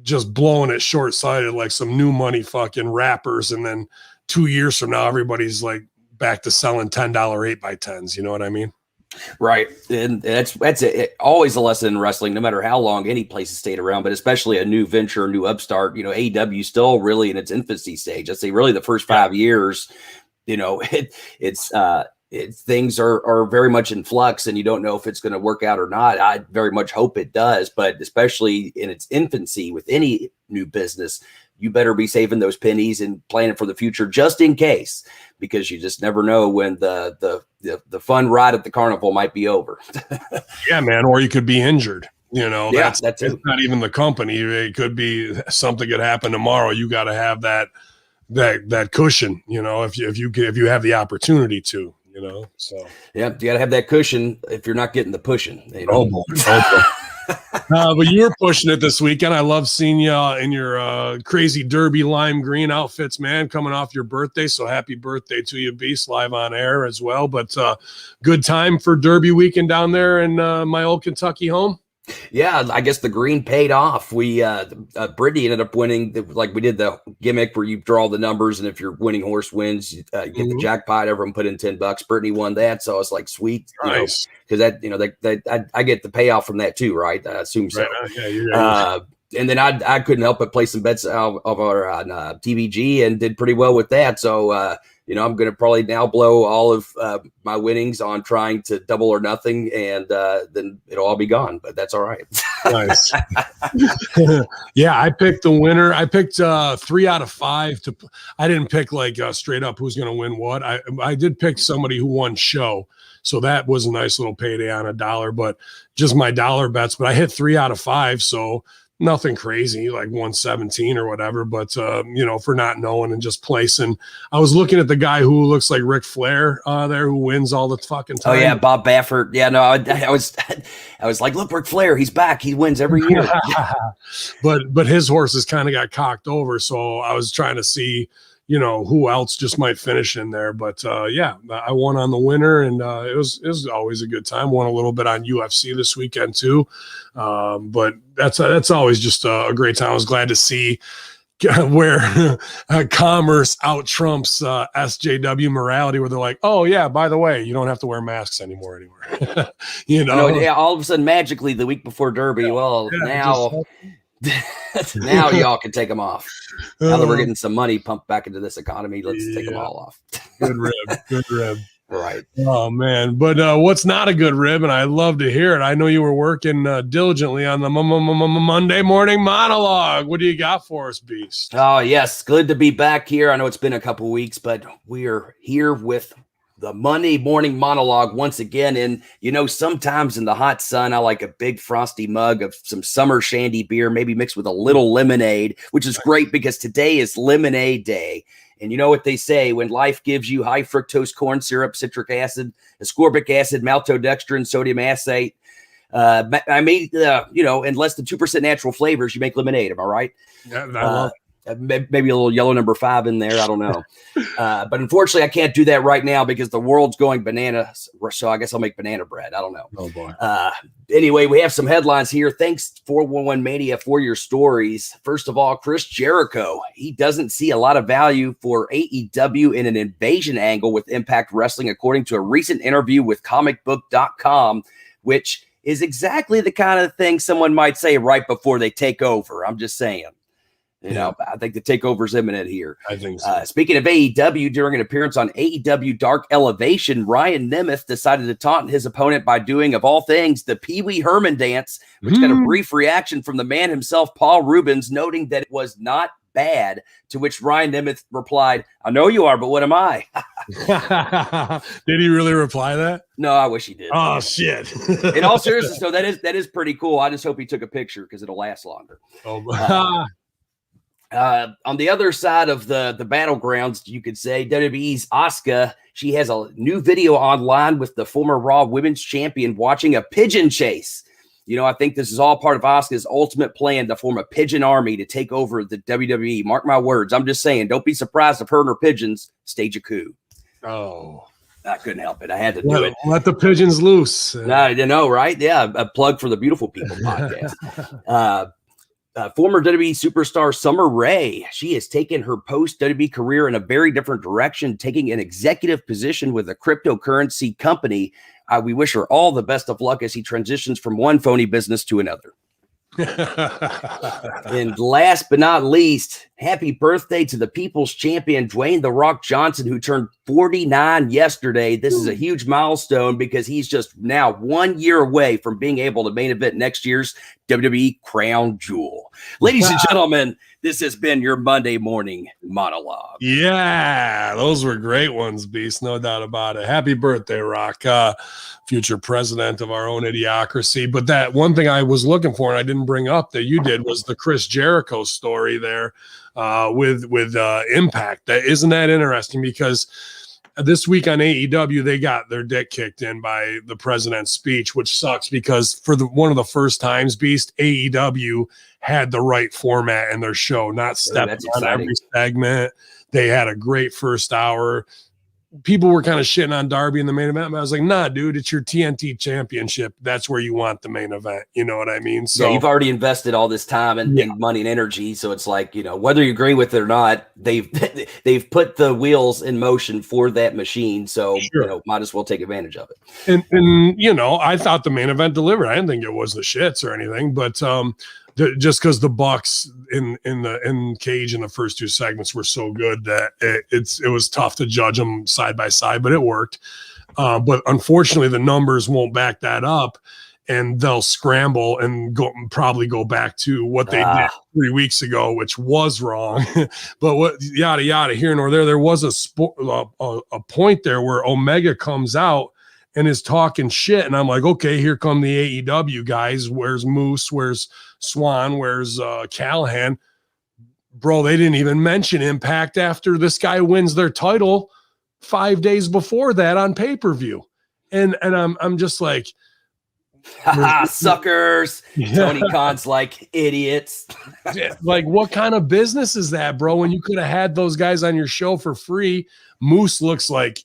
Speaker 1: just blowing it short-sighted like some new money fucking rappers, and then 2 years from now everybody's like back to selling $10 8x10s. You know what I mean?
Speaker 2: Right. And that's always a lesson in wrestling, no matter how long any place has stayed around, but especially a new venture, a new upstart. You know, AEW still really in its infancy stage. I'd say really the first 5 years, you know, it's things are very much in flux, and you don't know if it's going to work out or not. I very much hope it does, but especially in its infancy with any new business, you better be saving those pennies and planning for the future just in case, because you just never know when the fun ride at the carnival might be over.
Speaker 1: Yeah, man. Or you could be injured. You know,
Speaker 2: that's
Speaker 1: it's not even the company. It could be something could happen tomorrow. You got to have that cushion, you know, if you have the opportunity to, you know, so.
Speaker 2: Yeah. You got to have that cushion if you're not getting the pushing. You know?
Speaker 1: Oh boy. Oh boy. But you were pushing it this weekend. I love seeing you in your crazy derby lime green outfits, man, coming off your birthday. So happy birthday to you, Beast, live on air as well. But good time for derby weekend down there in my old Kentucky home.
Speaker 2: Yeah, I guess the green paid off. We Brittany ended up winning. Like we did the gimmick where you draw the numbers, and if your winning horse wins, you get the jackpot. Everyone put in $10. Brittany won that, so I was like, sweet,
Speaker 1: nice.
Speaker 2: Because that, you know, I get the payoff from that too, right? I assume so.
Speaker 1: Right. Yeah, you're right.
Speaker 2: And then I couldn't help but play some bets of our on TVG and did pretty well with that. So you know, I'm going to probably now blow all of my winnings on trying to double or nothing, and then it'll all be gone. But that's all right.
Speaker 1: Nice. Yeah, I picked the winner. I picked 3 out of 5. I didn't pick like straight up who's going to win what. I did pick somebody who won show. So that was a nice little payday on $1, but just my dollar bets. But I hit 3 out of 5. So nothing crazy, like 117 or whatever, but you know, for not knowing and just placing. I was looking at the guy who looks like Ric Flair there, who wins all the fucking time.
Speaker 2: Oh yeah, Bob Baffert. Yeah, no, I was like, look, Ric Flair, he's back. He wins every year.
Speaker 1: but his horses kind of got cocked over, so I was trying to see, you know, who else just might finish in there. But yeah, I won on the winner, and it was always a good time. Won a little bit on UFC this weekend too, but that's always just a great time. I was glad to see where commerce out trumps SJW morality, where they're like, oh yeah, by the way, you don't have to wear masks anymore. You know,
Speaker 2: yeah, all of a sudden magically the week before Derby, now. Now y'all can take them off. Now that we're getting some money pumped back into this economy, let's take them all off.
Speaker 1: Good rib.
Speaker 2: Right.
Speaker 1: Oh man, but what's not a good rib, and I love to hear it. I know you were working diligently on the Monday morning monologue. What do you got for us, Beast?
Speaker 2: Oh yes, good to be back here. I know it's been a couple weeks, but we are here with the Monday morning monologue once again. And, you know, sometimes in the hot sun, I like a big frosty mug of some summer shandy beer, maybe mixed with a little lemonade, which is great because today is lemonade day. And you know what they say, when life gives you high fructose corn syrup, citric acid, ascorbic acid, maltodextrin, sodium acetate, you know, and less than 2% natural flavors, you make lemonade. Am I right?
Speaker 1: Yeah, I love it.
Speaker 2: Maybe a little yellow number 5 in there. I don't know. But unfortunately, I can't do that right now because the world's going bananas. So I guess I'll make banana bread. I don't know.
Speaker 1: Oh, boy.
Speaker 2: Anyway, we have some headlines here. Thanks, 411 Mania, for your stories. First of all, Chris Jericho. He doesn't see a lot of value for AEW in an invasion angle with Impact Wrestling, according to a recent interview with comicbook.com, which is exactly the kind of thing someone might say right before they take over. I'm just saying. You know, I think the takeover is imminent here.
Speaker 1: I think so.
Speaker 2: Speaking of AEW, during an appearance on AEW Dark Elevation, Ryan Nemeth decided to taunt his opponent by doing, of all things, the Pee Wee Herman dance, which got a brief reaction from the man himself, Paul Rubens, noting that it was not bad, to which Ryan Nemeth replied, I know you are, but what am I?
Speaker 1: Did he really reply that?
Speaker 2: No, I wish he did.
Speaker 1: Oh, shit.
Speaker 2: In all seriousness, though, that is pretty cool. I just hope he took a picture because it'll last longer.
Speaker 1: Oh,
Speaker 2: on the other side of the battlegrounds, you could say, WWE's Asuka, she has a new video online with the former Raw Women's Champion watching a pigeon chase. You know, I think this is all part of Asuka's ultimate plan to form a pigeon army to take over the WWE. Mark my words. I'm just saying, don't be surprised if her and her pigeons stage a coup.
Speaker 1: Oh.
Speaker 2: I couldn't help it. I had to do it.
Speaker 1: Let the pigeons loose.
Speaker 2: No, you know, right? Yeah, a plug for the Beautiful People podcast. Former WWE superstar Summer Rae, she has taken her post-WWE career in a very different direction, taking an executive position with a cryptocurrency company. We wish her all the best of luck as he transitions from one phony business to another. And last but not least, happy birthday to the People's Champion, Dwayne "The Rock" Johnson, who turned 49 yesterday. This is a huge milestone because he's just now 1 year away from being able to main event next year's WWE Crown Jewel. Ladies and gentlemen, this has been your Monday morning monologue.
Speaker 1: Yeah, those were great ones, Beast. No doubt about it. Happy birthday, Rock. Future president of our own idiocracy. But that one thing I was looking for and I didn't bring up that you did was the Chris Jericho story there with Impact. Isn't that interesting? Because this week on AEW, they got their dick kicked in by the president's speech, which sucks because for one of the first times, Beast, AEW had the right format in their show, not stepping on every segment. They had a great first hour. People were kind of shitting on Darby in the main event, but I was like, nah, dude, it's your TNT championship. That's where you want the main event. You know what I mean? So
Speaker 2: yeah, you've already invested all this time and money and energy. So it's like, whether you agree with it or not, they've put the wheels in motion for that machine. So, might as well take advantage of it.
Speaker 1: And I thought the main event delivered. I didn't think it was the shits or anything, but just because the Bucks in cage in the first two segments were so good that it was tough to judge them side by side, but it worked. But unfortunately, the numbers won't back that up, and they'll scramble and probably go back to what they did 3 weeks ago, which was wrong. But what yada yada here nor there. There was a point there where Omega comes out and is talking shit, and I'm like, okay, here come the AEW guys. Where's Moose? Where's Swan? Where's Callahan? Bro, they didn't even mention Impact after this guy wins their title 5 days before that on pay-per-view. And I'm just like,
Speaker 2: suckers. Yeah. Tony Khan's like, idiots.
Speaker 1: Like, what kind of business is that, bro? When you could have had those guys on your show for free. Moose looks like,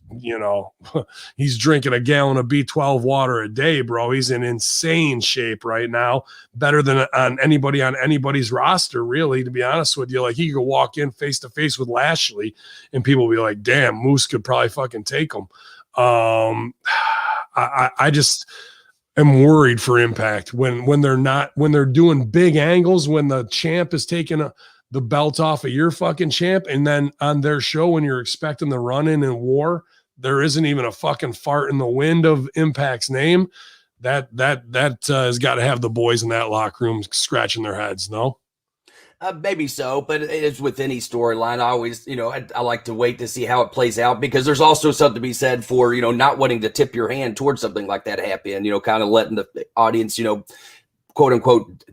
Speaker 1: he's drinking a gallon of B12 water a day, bro. He's in insane shape right now. Better than on anybody's roster, really, to be honest with you. Like, he could walk in face to face with Lashley and people will be like, damn, Moose could probably fucking take him. I just am worried for Impact when they're doing big angles, when the champ is taking the belt off of your fucking champ, and then on their show when you're expecting the run-in and war, there isn't even a fucking fart in the wind of Impact's name. That has got to have the boys in that locker room scratching their heads, no?
Speaker 2: Maybe so, but it's with any storyline. I always, I like to wait to see how it plays out because there's also something to be said for, not wanting to tip your hand towards something like that happen, kind of letting the audience, quote unquote,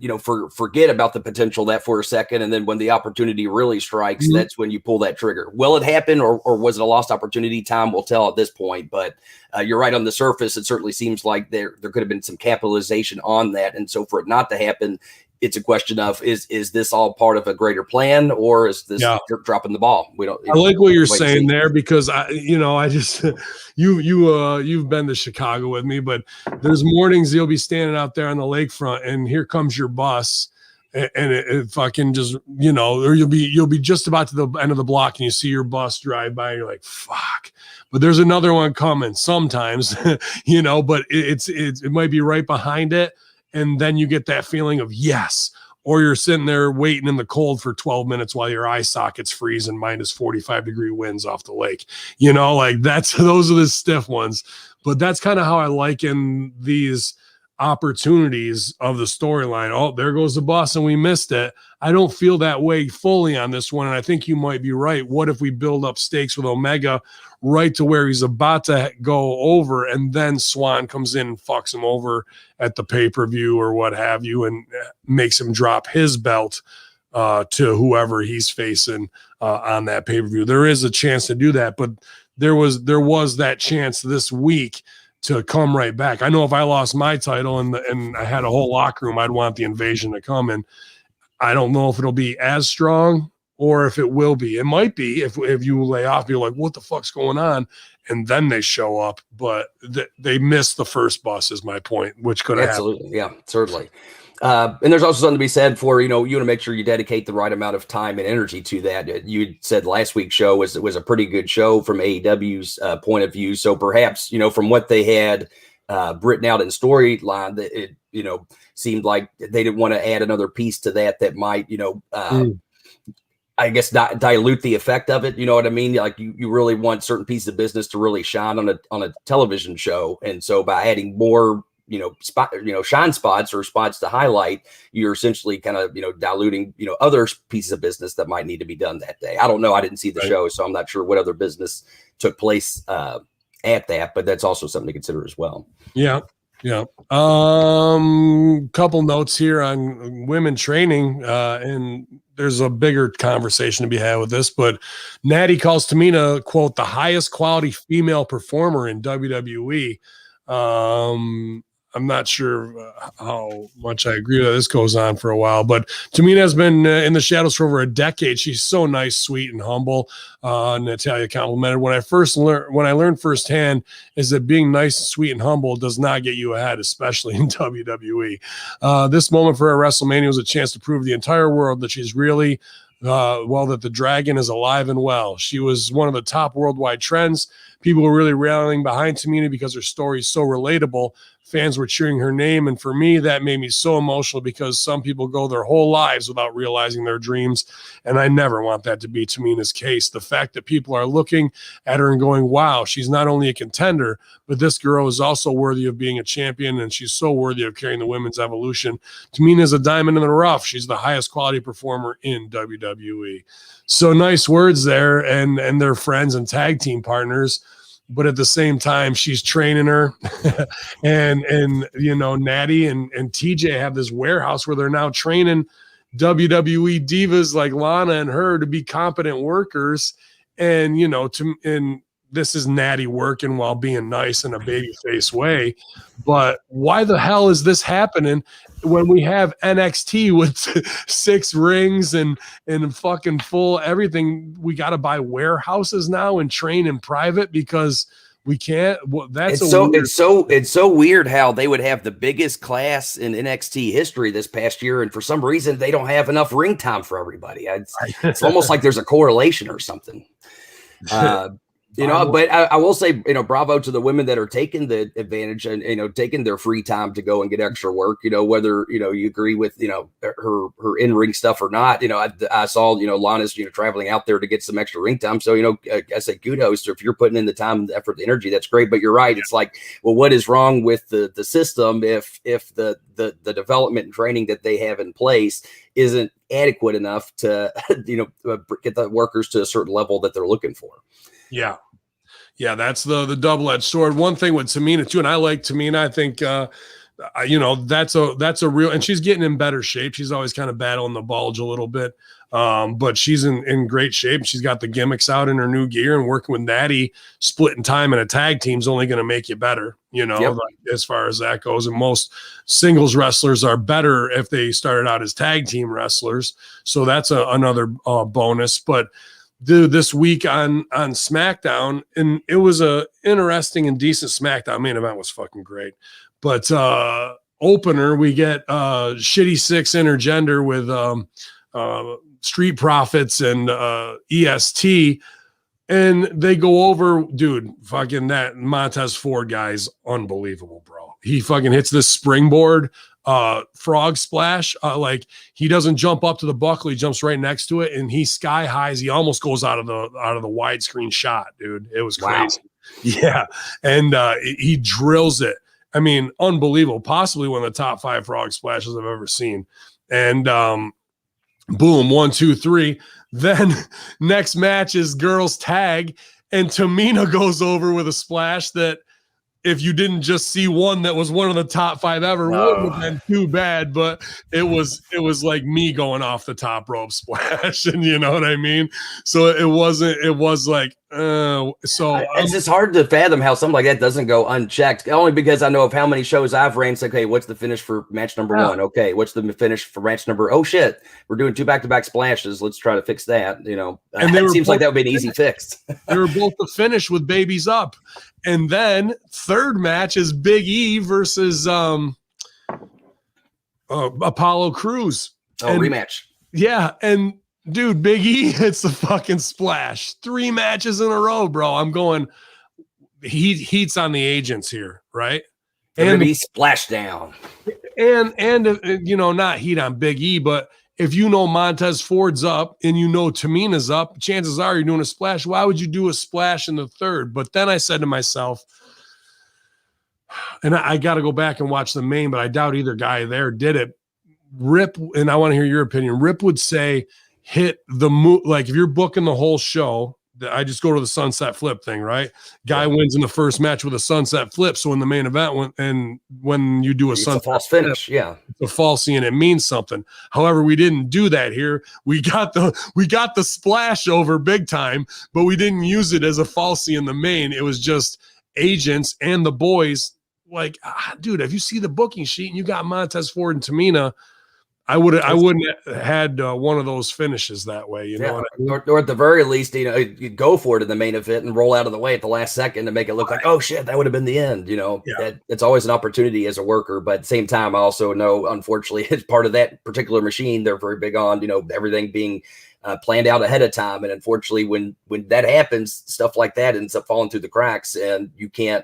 Speaker 2: forget about the potential that for a second. And then when the opportunity really strikes, that's when you pull that trigger. Will it happen or was it a lost opportunity? Time will tell at this point, but you're right. On the surface, it certainly seems like there could have been some capitalization on that. And so for it not to happen, it's a question of, is this all part of a greater plan or is this dropping the ball? We don't.
Speaker 1: I like what you're saying there because I just, you've been to Chicago with me, but there's mornings you'll be standing out there on the lakefront and here comes your bus and it fucking just, or you'll be just about to the end of the block and you see your bus drive by and you're like, fuck, but there's another one coming sometimes, but it might be right behind it. And then you get that feeling of yes, or you're sitting there waiting in the cold for 12 minutes while your eye sockets freeze and minus 45-degree winds off the lake. Those are the stiff ones. But that's kind of how I liken these opportunities of the storyline. Oh, there goes the bus and we missed it. I don't feel that way fully on this one. And I think you might be right. What if we build up stakes with Omega right to where he's about to go over and then Swan comes in and fucks him over at the pay-per-view or what have you and makes him drop his belt to whoever he's facing on that pay-per-view. There is a chance to do that, but there was that chance this week to come right back. I know if I lost my title and I had a whole locker room, I'd want the Invasion to come, and I don't know if it'll be as strong or if it will be. It might be if you lay off, you're like, what the fuck's going on? And then they show up, but they missed the first bus is my point, which could have
Speaker 2: absolutely happened. Yeah, certainly. And there's also something to be said for, you want to make sure you dedicate the right amount of time and energy to that. You said last week's show was a pretty good show from AEW's point of view. So perhaps, from what they had written out in storyline, that it, seemed like they didn't want to add another piece to that might, I guess dilute the effect of it. You know what I mean? Like you really want certain pieces of business to really shine on a television show. And so by adding more, shine spots or spots to highlight, you're essentially kind of, diluting, other pieces of business that might need to be done that day. I don't know. I didn't see the show, so I'm not sure what other business took place at that, but that's also something to consider as well.
Speaker 1: Yeah. Yeah. Couple notes here on women training, and there's a bigger conversation to be had with this, but Natty calls Tamina, quote, the highest quality female performer in WWE. I'm not sure how much I agree that this goes on for a while, but Tamina has been in the shadows for over a decade. She's so nice, sweet, and humble. Natalia complimented. When I learned firsthand is that being nice, sweet, and humble does not get you ahead, especially in WWE. This moment for her at WrestleMania was a chance to prove to the entire world that she's really that the dragon is alive and well. She was one of the top worldwide trends. People were really rallying behind Tamina because her story is so relatable. Fans were cheering her name, and for me, that made me so emotional because some people go their whole lives without realizing their dreams, and I never want that to be Tamina's case. The fact that people are looking at her and going, wow, she's not only a contender, but this girl is also worthy of being a champion, and she's so worthy of carrying the women's evolution. Tamina is a diamond in the rough. She's the highest quality performer in WWE. So nice words there, and they're friends and tag team partners. But at the same time, she's training her, and Natty and TJ have this warehouse where they're now training WWE divas like Lana and her to be competent workers, and this is Natty working while being nice in a babyface way. But why the hell is this happening when we have NXT with 6 rings and fucking full everything? We got to buy warehouses now and train in private because we can't. Well, it's
Speaker 2: so weird how they would have the biggest class in NXT history this past year, and for some reason they don't have enough ring time for everybody. It's almost like there's a correlation or something. But I will say, bravo to the women that are taking the advantage and, taking their free time to go and get extra work, whether, you agree with, her in-ring stuff or not. I saw, Lana's, traveling out there to get some extra ring time. So, I say kudos to if you're putting in the time, the effort, the energy, that's great. But you're right. It's like, well, what is wrong with the system if the development and training that they have in place isn't adequate enough to, get the workers to a certain level that they're looking for?
Speaker 1: Yeah. Yeah, that's the double-edged sword. One thing with Tamina too, and I like Tamina. I think that's a real, and she's getting in better shape. She's always kind of battling the bulge a little bit, but she's in great shape. She's got the gimmicks out in her new gear, and working with Natty, splitting time in a tag team is only going to make you better. Like, as far as that goes, and most singles wrestlers are better if they started out as tag team wrestlers. So that's another bonus, but. Dude, this week on SmackDown, and it was a interesting and decent SmackDown. Main event was fucking great, but opener we get Shitty Six Intergender with Street Profits and EST, and they go over, dude. Fucking that Montez Ford guy's unbelievable, bro. He fucking hits this springboard frog splash. Like he doesn't jump up to the buckle, he jumps right next to it, and he sky highs. He almost goes out of the widescreen shot, dude. It was crazy. Wow. Yeah, and he drills it. I mean, unbelievable. Possibly one of the top 5 frog splashes I've ever seen. And boom, 1, 2, 3. Then next match is girls tag, and Tamina goes over with a splash that. If you didn't just see one that was one of the top 5 ever, wouldn't have been too bad, but it was like me going off the top rope splash, and you know what I mean? So it was like,
Speaker 2: it's just hard to fathom how something like that doesn't go unchecked, only because I know of how many shows I've ran. It's like, hey, what's the finish for match number 1? Okay, what's the finish for match number? Oh shit, we're doing 2 back-to-back splashes. Let's try to fix that. And it seems like that would be an easy fix.
Speaker 1: They were both the finish with babies up. And then third match is Big E versus Apollo Crews.
Speaker 2: Oh,
Speaker 1: And
Speaker 2: rematch.
Speaker 1: yeah, and dude, Big E hits the fucking splash. 3 matches in a row, bro. I'm going. Heat's on the agents here, right?
Speaker 2: And be splashdown.
Speaker 1: And you know, not heat on Big E, but if you know Montez Ford's up and you know Tamina's up, chances are you're doing a splash. Why would you do a splash in the third? But then I said to myself, and I got to go back and watch the main, but I doubt either guy there did it. Rip, and I want to hear your opinion. Rip would say hit the move, like if you're booking the whole show, I just go to the sunset flip thing, right? Guy wins in the first match with a sunset flip. So in the main event, when you do a sunset
Speaker 2: false finish,
Speaker 1: flip, it's a falsie and it means something. However, we didn't do that here. We got the splash over big time, but we didn't use it as a falsie in the main. It was just agents and the boys. Like, dude, if you see the booking sheet and you got Montez Ford and Tamina, I wouldn't have had one of those finishes that way, you know.
Speaker 2: Or at the very least, you know, you go for it in the main event and roll out of the way at the last second to make it look like, oh shit, that would have been the end. You know, it's always an opportunity as a worker, but at the same time, I also know, unfortunately, as part of that particular machine, they're very big on, you know, everything being planned out ahead of time, and unfortunately, when that happens, stuff like that ends up falling through the cracks, and you can't.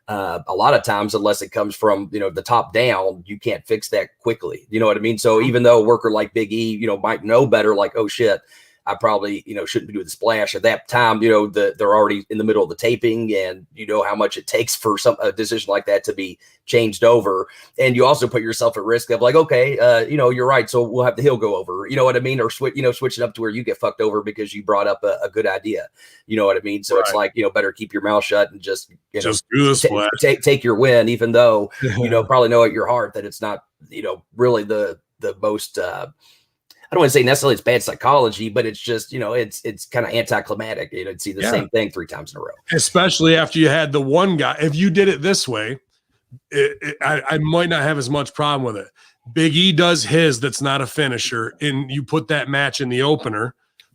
Speaker 2: A lot of times, unless it comes from, you know, the top down, you can't fix that quickly. You know what I mean? So even though a worker like Big E, you know, might know better, like, oh shit, I probably, you know, shouldn't be doing the splash at that time. You know, they're already in the middle of the taping, and you know how much it takes for a decision like that to be changed over. And you also put yourself at risk of like, okay, you know, you're right, so we'll have the heel go over. You know what I mean? Or switch it up to where you get fucked over because you brought up a good idea. You know what I mean? So it's like, you know, better keep your mouth shut and just do the splash. Take your win, even though you know probably know at your heart that it's not, you know, really the most. I don't want to say necessarily it's bad psychology, but it's just, you know, it's kind of anticlimactic. You know, see the same thing 3 times in a row. Especially
Speaker 1: after you had the one guy. If you did it this way, I might not have as much problem with it. Big E does his that's not a finisher, and you put that match in the opener.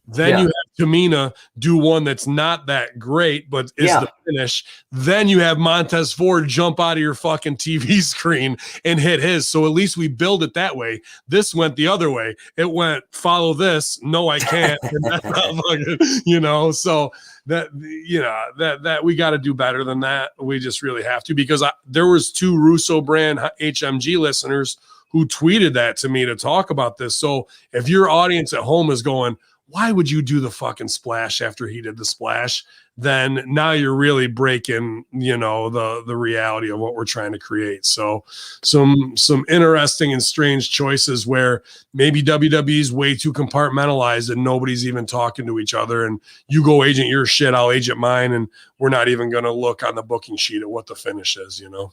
Speaker 1: Then you have Tamina do one that's not that great, but is the finish. Then you have Montez Ford jump out of your fucking TV screen and hit his. So at least we build it that way. This went the other way. It went follow this. No, I can't. And that's not fucking, you know, so that, you know, that we got to do better than that. We just really have to, because there was 2 Russo brand HMG listeners who tweeted that to me to talk about this. So if your audience at home is going, why would you do the fucking splash after he did the splash? Then now you're really breaking, you know, the reality of what we're trying to create. So some interesting and strange choices where maybe WWE's way too compartmentalized and nobody's even talking to each other. And you go agent your shit, I'll agent mine, and we're not even going to look on the booking sheet at what the finish is, you know?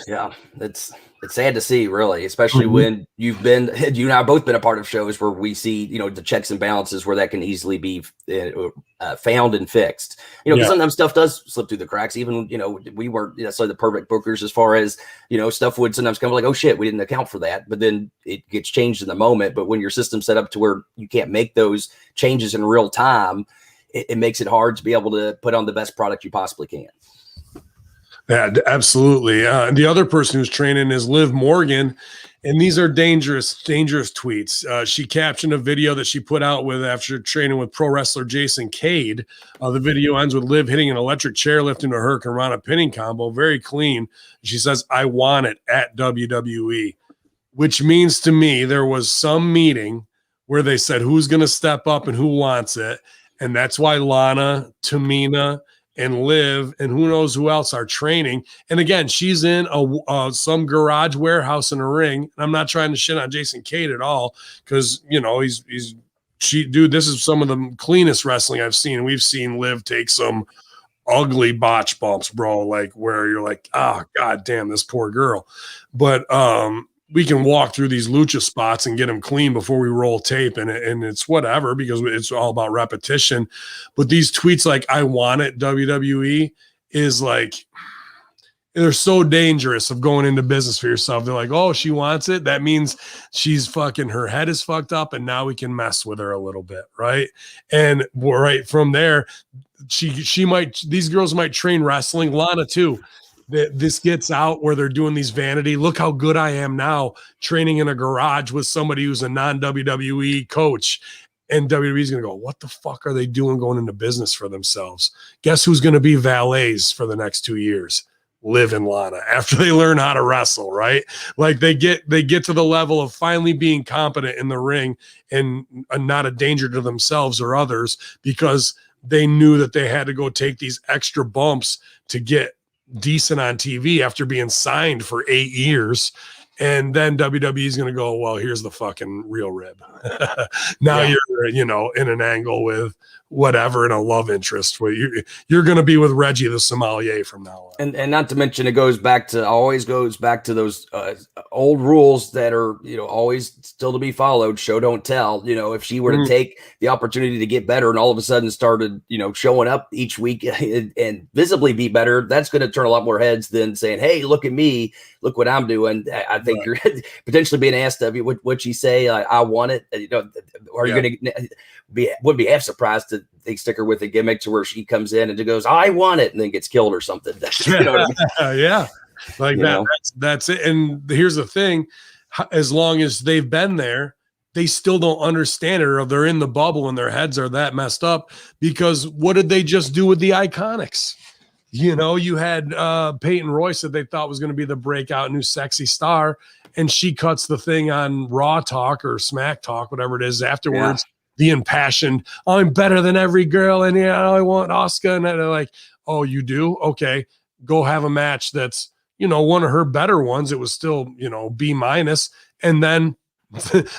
Speaker 2: Yeah, it's sad to see, really, especially when you and I have both been a part of shows where we see, you know, the checks and balances where that can easily be found and fixed. You know, because sometimes stuff does slip through the cracks. Even, you know, we weren't necessarily the perfect bookers as far as, you know, stuff would sometimes come like, oh shit, we didn't account for that. But then it gets changed in the moment. But when your system's set up to where you can't make those changes in real time, it makes it hard to be able to put on the best product you possibly can.
Speaker 1: Yeah, absolutely. The other person who's training is Liv Morgan, and these are dangerous tweets. She captioned a video that she put out with after training with pro wrestler Jason Cade. The video ends with Liv hitting an electric chairlift into her Hurricanrana pinning combo, very clean. She says, "I want it at WWE," which means to me there was some meeting where they said who's going to step up and who wants it, and that's why Lana, Tamina, and Liv, and who knows who else are training. And again, she's in some garage warehouse in a ring. And I'm not trying to shit on Jason Cade at all, because, you know, dude, this is some of the cleanest wrestling I've seen. We've seen Liv take some ugly botch bumps, bro, like where you're like, oh, god damn, this poor girl. But we can walk through these lucha spots and get them clean before we roll tape, and it's whatever, because it's all about repetition. But these tweets like, I want it, WWE, is like, they're so dangerous of going into business for yourself. They're like, oh, she wants it. That means she's fucking, her head is fucked up, and now we can mess with her a little bit, right? And right from there, these girls might train wrestling. Lana too. this gets out where they're doing these vanity. Look how good I am now training in a garage with somebody who's a non-WWE coach. And WWE's going to go, what the fuck are they doing going into business for themselves? Guess who's going to be valets for the next 2 years? Liv and Lana, after they learn how to wrestle, right? Like they get to the level of finally being competent in the ring and not a danger to themselves or others, because they knew that they had to go take these extra bumps to get decent on TV after being signed for 8 years. And then WWE is going to go, well, here's the fucking real rib. Now you're, in an angle with whatever in a love interest where you're going to be with Reggie the sommelier from now on.
Speaker 2: And not to mention, it always goes back to those old rules that are, always still to be followed. Show, don't tell. If she were to take the opportunity to get better and all of a sudden started, showing up each week and visibly be better, that's going to turn a lot more heads than saying, hey, look at me, look what I'm doing. I think you're potentially being asked of you, what'd she say? I want it. Are you going to would be half surprised to they stick her with a gimmick to where she comes in and it goes, I want it, and then gets killed or something. You know what I mean?
Speaker 1: Yeah. Like that. That's it. And here's the thing. As long as they've been there, they still don't understand it, or they're in the bubble and their heads are that messed up, because what did they just do with the Iconics? You had Peyton Royce that they thought was going to be the breakout new sexy star, and she cuts the thing on Raw Talk or Smack Talk, whatever it is afterwards. Yeah. The impassioned, I'm better than every girl, and I want Asuka. And they're like, oh, you do? Okay, go have a match that's, one of her better ones. It was still, B-. And then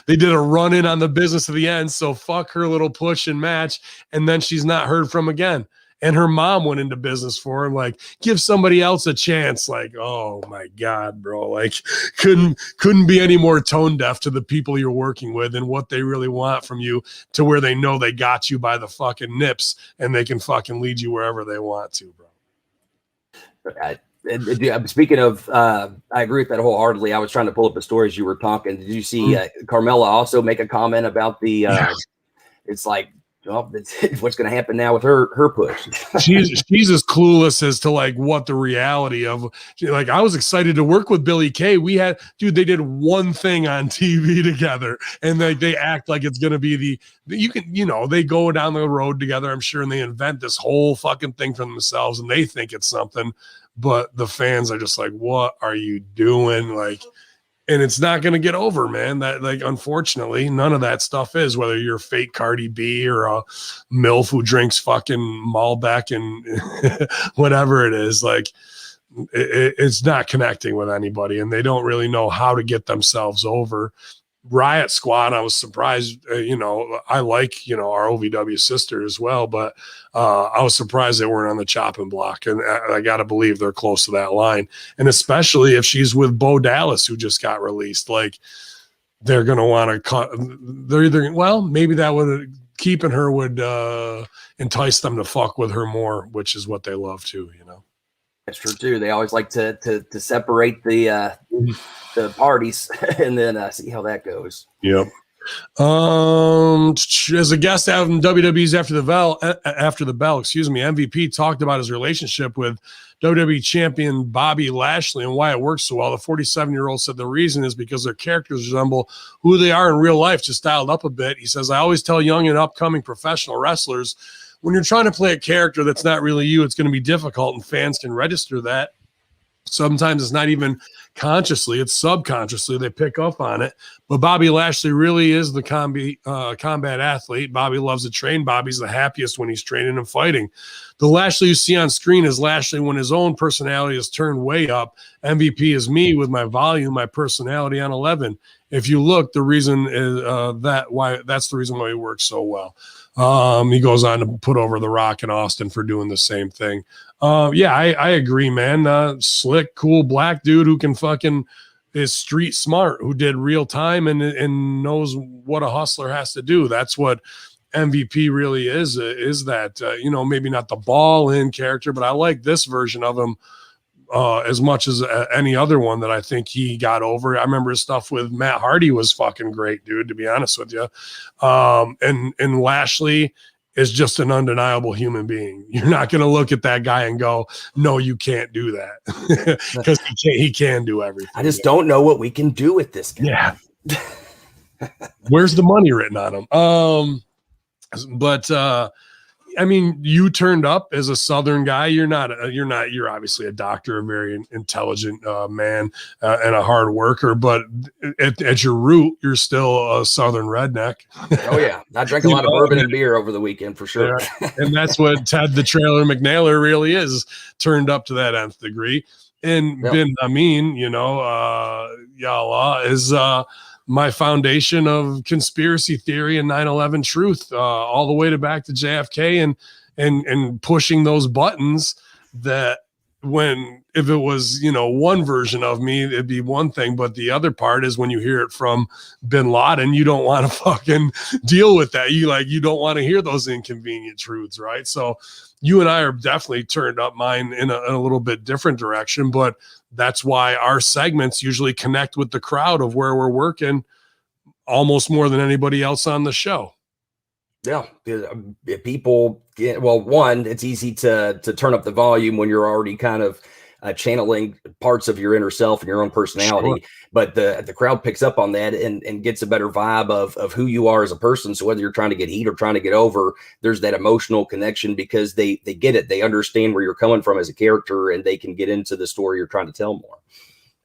Speaker 1: they did a run in on the business of the end. So fuck her little push and match. And then she's not heard from again. And her mom went into business for him, like, give somebody else a chance. Like, oh my God, bro. Like, couldn't be any more tone deaf to the people you're working with and what they really want from you, to where they know they got you by the fucking nips and they can fucking lead you wherever they want to, bro.
Speaker 2: Speaking of, I agree with that wholeheartedly. I was trying to pull up the stories you were talking. Did you see Carmella also make a comment about the, it's like, well, what's going to happen now with her push?
Speaker 1: she's as clueless as to like what the reality of, like, I was excited to work with Billie Kay. They did one thing on TV together, and they act like it's going to be they go down the road together, I'm sure, and they invent this whole fucking thing for themselves, and they think it's something, but the fans are just like, what are you doing? Like, and it's not going to get over, man. That, like, unfortunately, none of that stuff is, whether you're fake Cardi B or a MILF who drinks fucking Malbec and whatever it is. Like, it's not connecting with anybody, and they don't really know how to get themselves over. Riot Squad, I was surprised, I like, our OVW sister as well, but I was surprised they weren't on the chopping block, and I got to believe they're close to that line. And especially if she's with Bo Dallas, who just got released, like, they're going to want to cut. They're either, well, maybe that would, keeping her would entice them to fuck with her more, which is what they love too,
Speaker 2: That's true too. They always like to separate the parties and then see how that goes.
Speaker 1: Yep. As a guest out in WWE's After the Bell, MVP talked about his relationship with WWE champion Bobby Lashley and why it works so well. The 47-year-old said the reason is because their characters resemble who they are in real life, just dialed up a bit. He says, I always tell young and upcoming professional wrestlers, when you're trying to play a character that's not really you, it's going to be difficult, and fans can register that. Sometimes it's not even consciously, it's subconsciously. They pick up on it. But Bobby Lashley really is the combat athlete. Bobby loves to train. Bobby's the happiest when he's training and fighting. The Lashley you see on screen is Lashley when his own personality is turned way up. MVP is me with my volume, my personality on 11. If you look, the reason is that's the reason why he works so well. He goes on to put over The Rock and Austin for doing the same thing. I agree, man. Slick, cool black dude who can fucking is street smart, who did real time and knows what a hustler has to do. That's what MVP really is that, maybe not the ball in character, but I like this version of him as much as any other one that I think he got over. I remember his stuff with Matt Hardy was fucking great, dude, to be honest with you. And Lashley is just an undeniable human being. You're not going to look at that guy and go, no, you can't do that, because he can do everything.
Speaker 2: I just don't know what we can do with this guy.
Speaker 1: Yeah. Where's the money written on him? But I mean, you turned up as a Southern guy. You're obviously a doctor, a very intelligent man, and a hard worker, but at your root, you're still a Southern redneck.
Speaker 2: Oh yeah. I drank a lot of bourbon and beer over the weekend for sure.
Speaker 1: Yeah. And that's what Ted the Trailer McNailer really is, turned up to that nth degree. And Bin Amin, Yallah, is my foundation of conspiracy theory and 9/11 truth, all the way back to JFK, and pushing those buttons that if it was, one version of me, it'd be one thing. But the other part is when you hear it from Bin Laden, you don't want to fucking deal with that. You don't want to hear those inconvenient truths. Right. So you and I are definitely turned up mine in a little bit different direction, but that's why our segments usually connect with the crowd of where we're working almost more than anybody else on the show.
Speaker 2: Yeah. People one, it's easy to turn up the volume when you're already kind of channeling parts of your inner self and your own personality. Sure. But the crowd picks up on that and gets a better vibe of who you are as a person. So whether you're trying to get heat or trying to get over, there's that emotional connection because they get it. They understand where you're coming from as a character, and they can get into the story you're trying to tell more.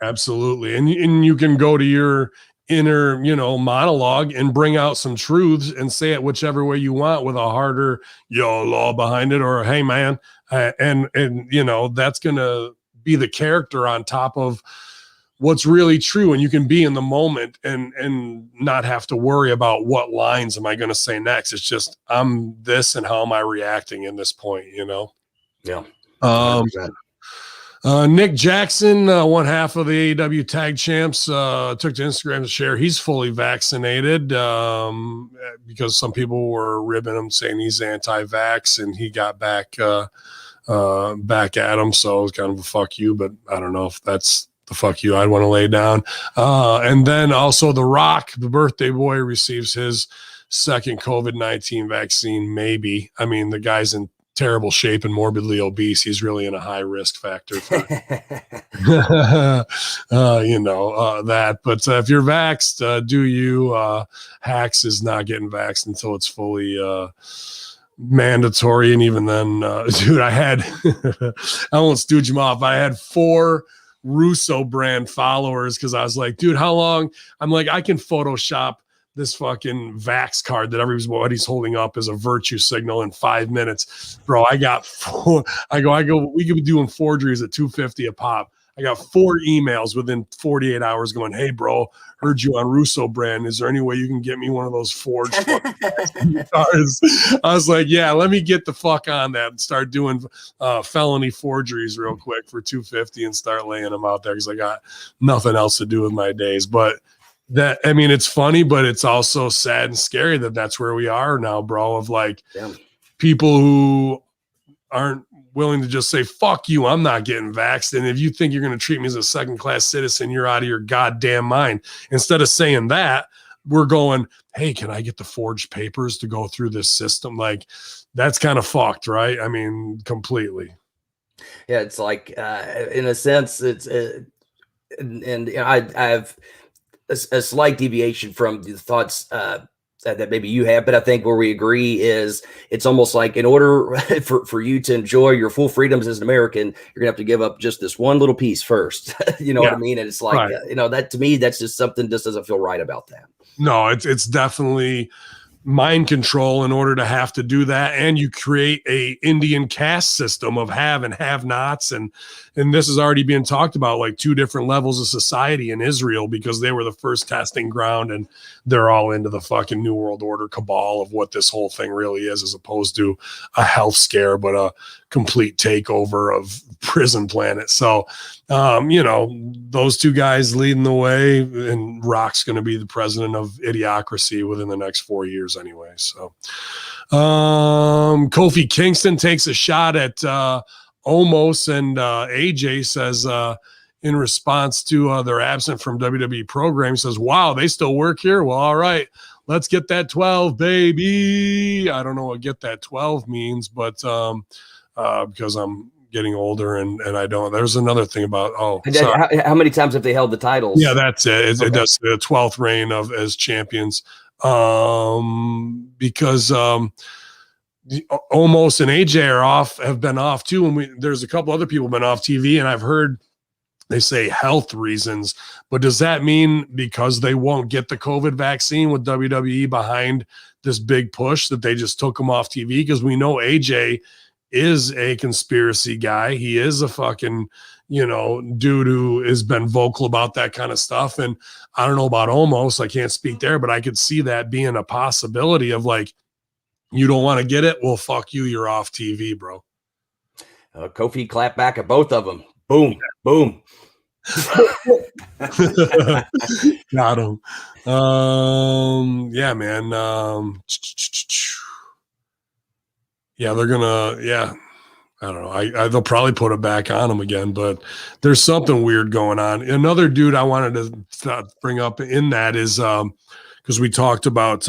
Speaker 2: Absolutely.
Speaker 1: And you can go to your inner, monologue and bring out some truths and say it whichever way you want with a harder, law behind it, or, hey man, and that's going to be the character on top of what's really true. And you can be in the moment and not have to worry about what lines am I going to say next. It's just, I'm this and how am I reacting in this point,
Speaker 2: Yeah.
Speaker 1: Nick Jackson, one half of the AEW tag champs, took to Instagram to share he's fully vaccinated, because some people were ribbing him saying he's anti-vax, and he got back at him. So it was kind of a fuck you, but I don't know if that's the fuck you I'd want to lay down. And then also The Rock, the birthday boy, receives his second COVID-19 vaccine. Maybe. I mean, the guy's in terrible shape and morbidly obese. He's really in a high risk factor for that. But if you're vaxxed, do you? Hacks is not getting vaxxed until it's fully mandatory. And even then, dude, I won't stooge him off. I had 4 Russo brand followers because I was like, dude, how long? I'm like, I can Photoshop this fucking vax card that everybody's holding up as a virtue signal in 5 minutes. Bro, I got 4. I go, we could be doing forgeries at $250 a pop. I got 4 emails within 48 hours going, hey, bro, heard you on Russo brand. Is there any way you can get me one of those forged cards? I was like, yeah, let me get the fuck on that and start doing felony forgeries real quick for $250 and start laying them out there because I got nothing else to do with my days. But it's funny, but it's also sad and scary that that's where we are now, bro, of like people who aren't willing to just say, fuck you, I'm not getting vaxxed. And if you think you're going to treat me as a second-class citizen, you're out of your goddamn mind. Instead of saying that, we're going, hey, can I get the forged papers to go through this system? Like, that's kind of fucked, right? I mean, completely.
Speaker 2: Yeah, it's like, in a sense, it's, I have a slight deviation from the thoughts that maybe you have, but I think where we agree is it's almost like in order for you to enjoy your full freedoms as an American, you're gonna have to give up just this one little piece first. What I mean? And it's like, right. That to me, that's just something just doesn't feel right about that. No,
Speaker 1: it's definitely mind control in order to have to do that. And you create a Indian caste system of have and have nots. And this is already being talked about, like 2 different levels of society in Israel, because they were the first testing ground and they're all into the fucking New World Order cabal of what this whole thing really is, as opposed to a health scare, but a complete takeover of prison planet. So, those 2 guys leading the way, and Rock's going to be the president of Idiocracy within the next 4 years anyway. So, Kofi Kingston takes a shot at Omos, and AJ says, in response to they're absent from WWE program, says, wow, they still work here? Well, all right, let's get that 12, baby. I don't know what get that 12 means, but because I'm getting older and I don't. There's another thing about
Speaker 2: how many times have they held the titles?
Speaker 1: Yeah, that's it. It does the 12th reign of as champions. Because Omos and AJ have been off too, and there's a couple other people been off TV, and I've heard they say health reasons, but does that mean because they won't get the COVID vaccine with WWE behind this big push that they just took them off TV? Because we know AJ is a conspiracy guy. He is a fucking, dude who has been vocal about that kind of stuff. And I don't know about Omos. I can't speak there, but I could see that being a possibility of like, you don't want to get it? Well, fuck you. You're off TV, bro.
Speaker 2: Kofi clapped back at both of them. Boom, boom.
Speaker 1: Got him. Yeah, man. Yeah, they're gonna. Yeah, I don't know. They'll probably put it back on him again, but there's something weird going on. Another dude I wanted to bring up in that is because we talked about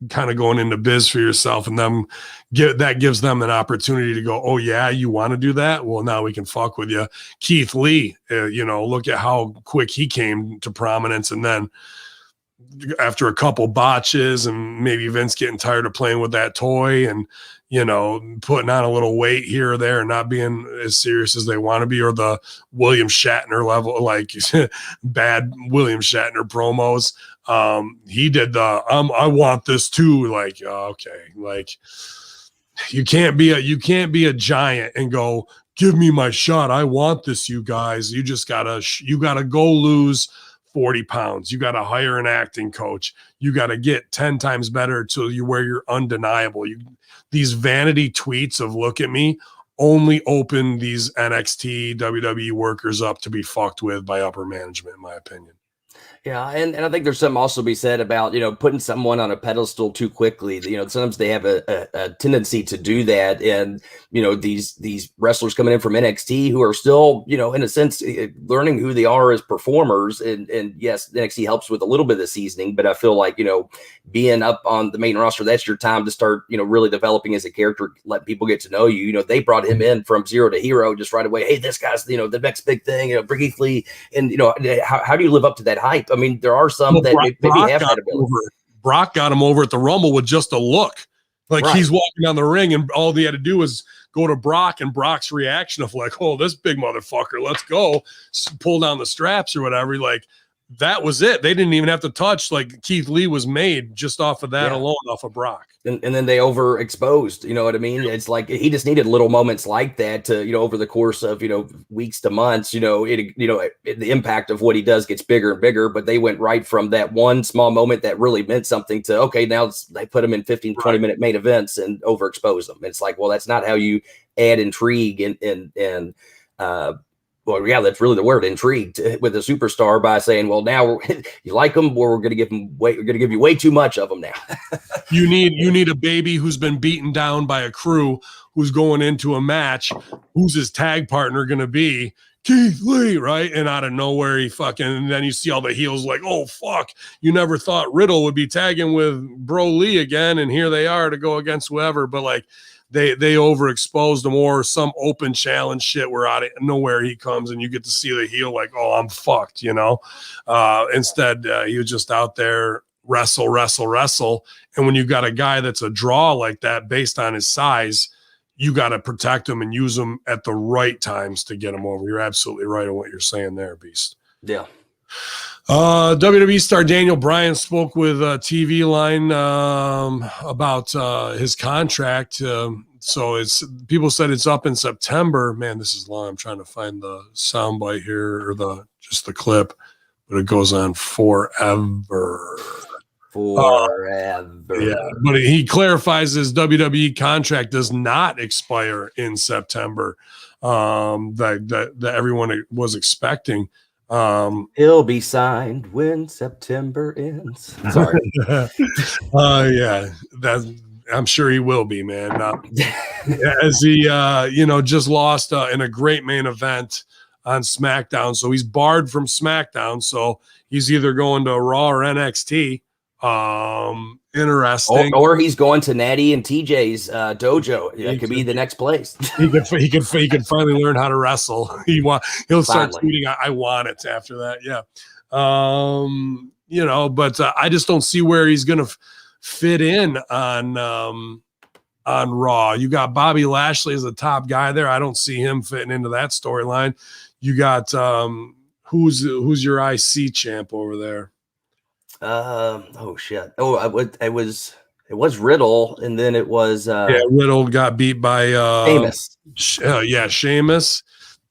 Speaker 1: kind of going into biz for yourself, and that gives them an opportunity to go, oh yeah, you want to do that? Well, now we can fuck with you. Keith Lee, look at how quick he came to prominence, and then after a couple botches and maybe Vince getting tired of playing with that toy and putting on a little weight here or there and not being as serious as they want to be, or the William Shatner level, like bad William Shatner promos. He did I want this too. Like, okay. Like you can't be a giant and go, give me my shot. I want this, you guys. You just gotta go lose 40 pounds. You got to hire an acting coach. You got to get 10 times better till you're undeniable. These vanity tweets of look at me only open these NXT WWE workers up to be fucked with by upper management, in my opinion.
Speaker 2: Yeah, and I think there's something also to be said about, putting someone on a pedestal too quickly. Sometimes they have a tendency to do that. And, these wrestlers coming in from NXT who are still, in a sense, learning who they are as performers. And yes, NXT helps with a little bit of the seasoning, but I feel like, being up on the main roster, that's your time to start, really developing as a character, let people get to know you. They brought him in from zero to hero just right away. Hey, this guy's, the next big thing, Keith Lee. And, how do you live up to that hype? I mean, there are some that maybe have that ability.
Speaker 1: Brock got him over at the Rumble with just a look. Like He's walking down the ring and all he had to do was go to Brock, and Brock's reaction of like, oh, this big motherfucker, let's go, pull down the straps or whatever. Like, that was it. They didn't even have to touch. Like, Keith Lee was made just off of that alone, off of Brock.
Speaker 2: And then they overexposed, you know what I mean? It's like he just needed little moments like that to, over the course of, weeks to months, the impact of what he does gets bigger and bigger. But they went right from that one small moment that really meant something to, okay, now they put him in 15, 20-minute main events and overexpose them. It's like, well, that's not how you add intrigue and well, yeah, that's really the word, intrigued with a superstar by saying, well, now you like them, or we're going to give you way too much of them now.
Speaker 1: You need a baby who's been beaten down by a crew, who's going into a match. Who's his tag partner going to be? Keith Lee, right? And out of nowhere, and then you see all the heels like, oh, fuck. You never thought Riddle would be tagging with Bro Lee again, and here they are to go against whoever. But like, they overexposed him, or some open challenge shit where out of nowhere he comes and you get to see the heel like, oh, I'm fucked, Instead, he was just out there wrestle. And when you got a guy that's a draw like that based on his size, you got to protect him and use him at the right times to get him over. You're absolutely right on what you're saying there, Beast.
Speaker 2: Yeah.
Speaker 1: WWE star Daniel Bryan spoke with TV Line about his contract. So people said it's up in September. Man, this is long. I'm trying to find the soundbite here, or just the clip, but it goes on forever. Yeah, but he clarifies his WWE contract does not expire in September. That everyone was expecting.
Speaker 2: He'll be signed when September ends. Sorry.
Speaker 1: Yeah, I'm sure he will be, man. As he, just lost in a great main event on SmackDown, so he's barred from SmackDown. So he's either going to Raw or NXT. Interesting.
Speaker 2: Or he's going to Natty and TJ's dojo. That could be the next place.
Speaker 1: He could finally learn how to wrestle. He'll start tweeting, I want it after that. Yeah. But I just don't see where he's going to fit in on Raw. You got Bobby Lashley as the top guy there. I don't see him fitting into that storyline. You got who's your IC champ over there?
Speaker 2: Oh shit. Oh, it was Riddle, and then it was
Speaker 1: Riddle got beat by
Speaker 2: Sheamus.
Speaker 1: Sheamus.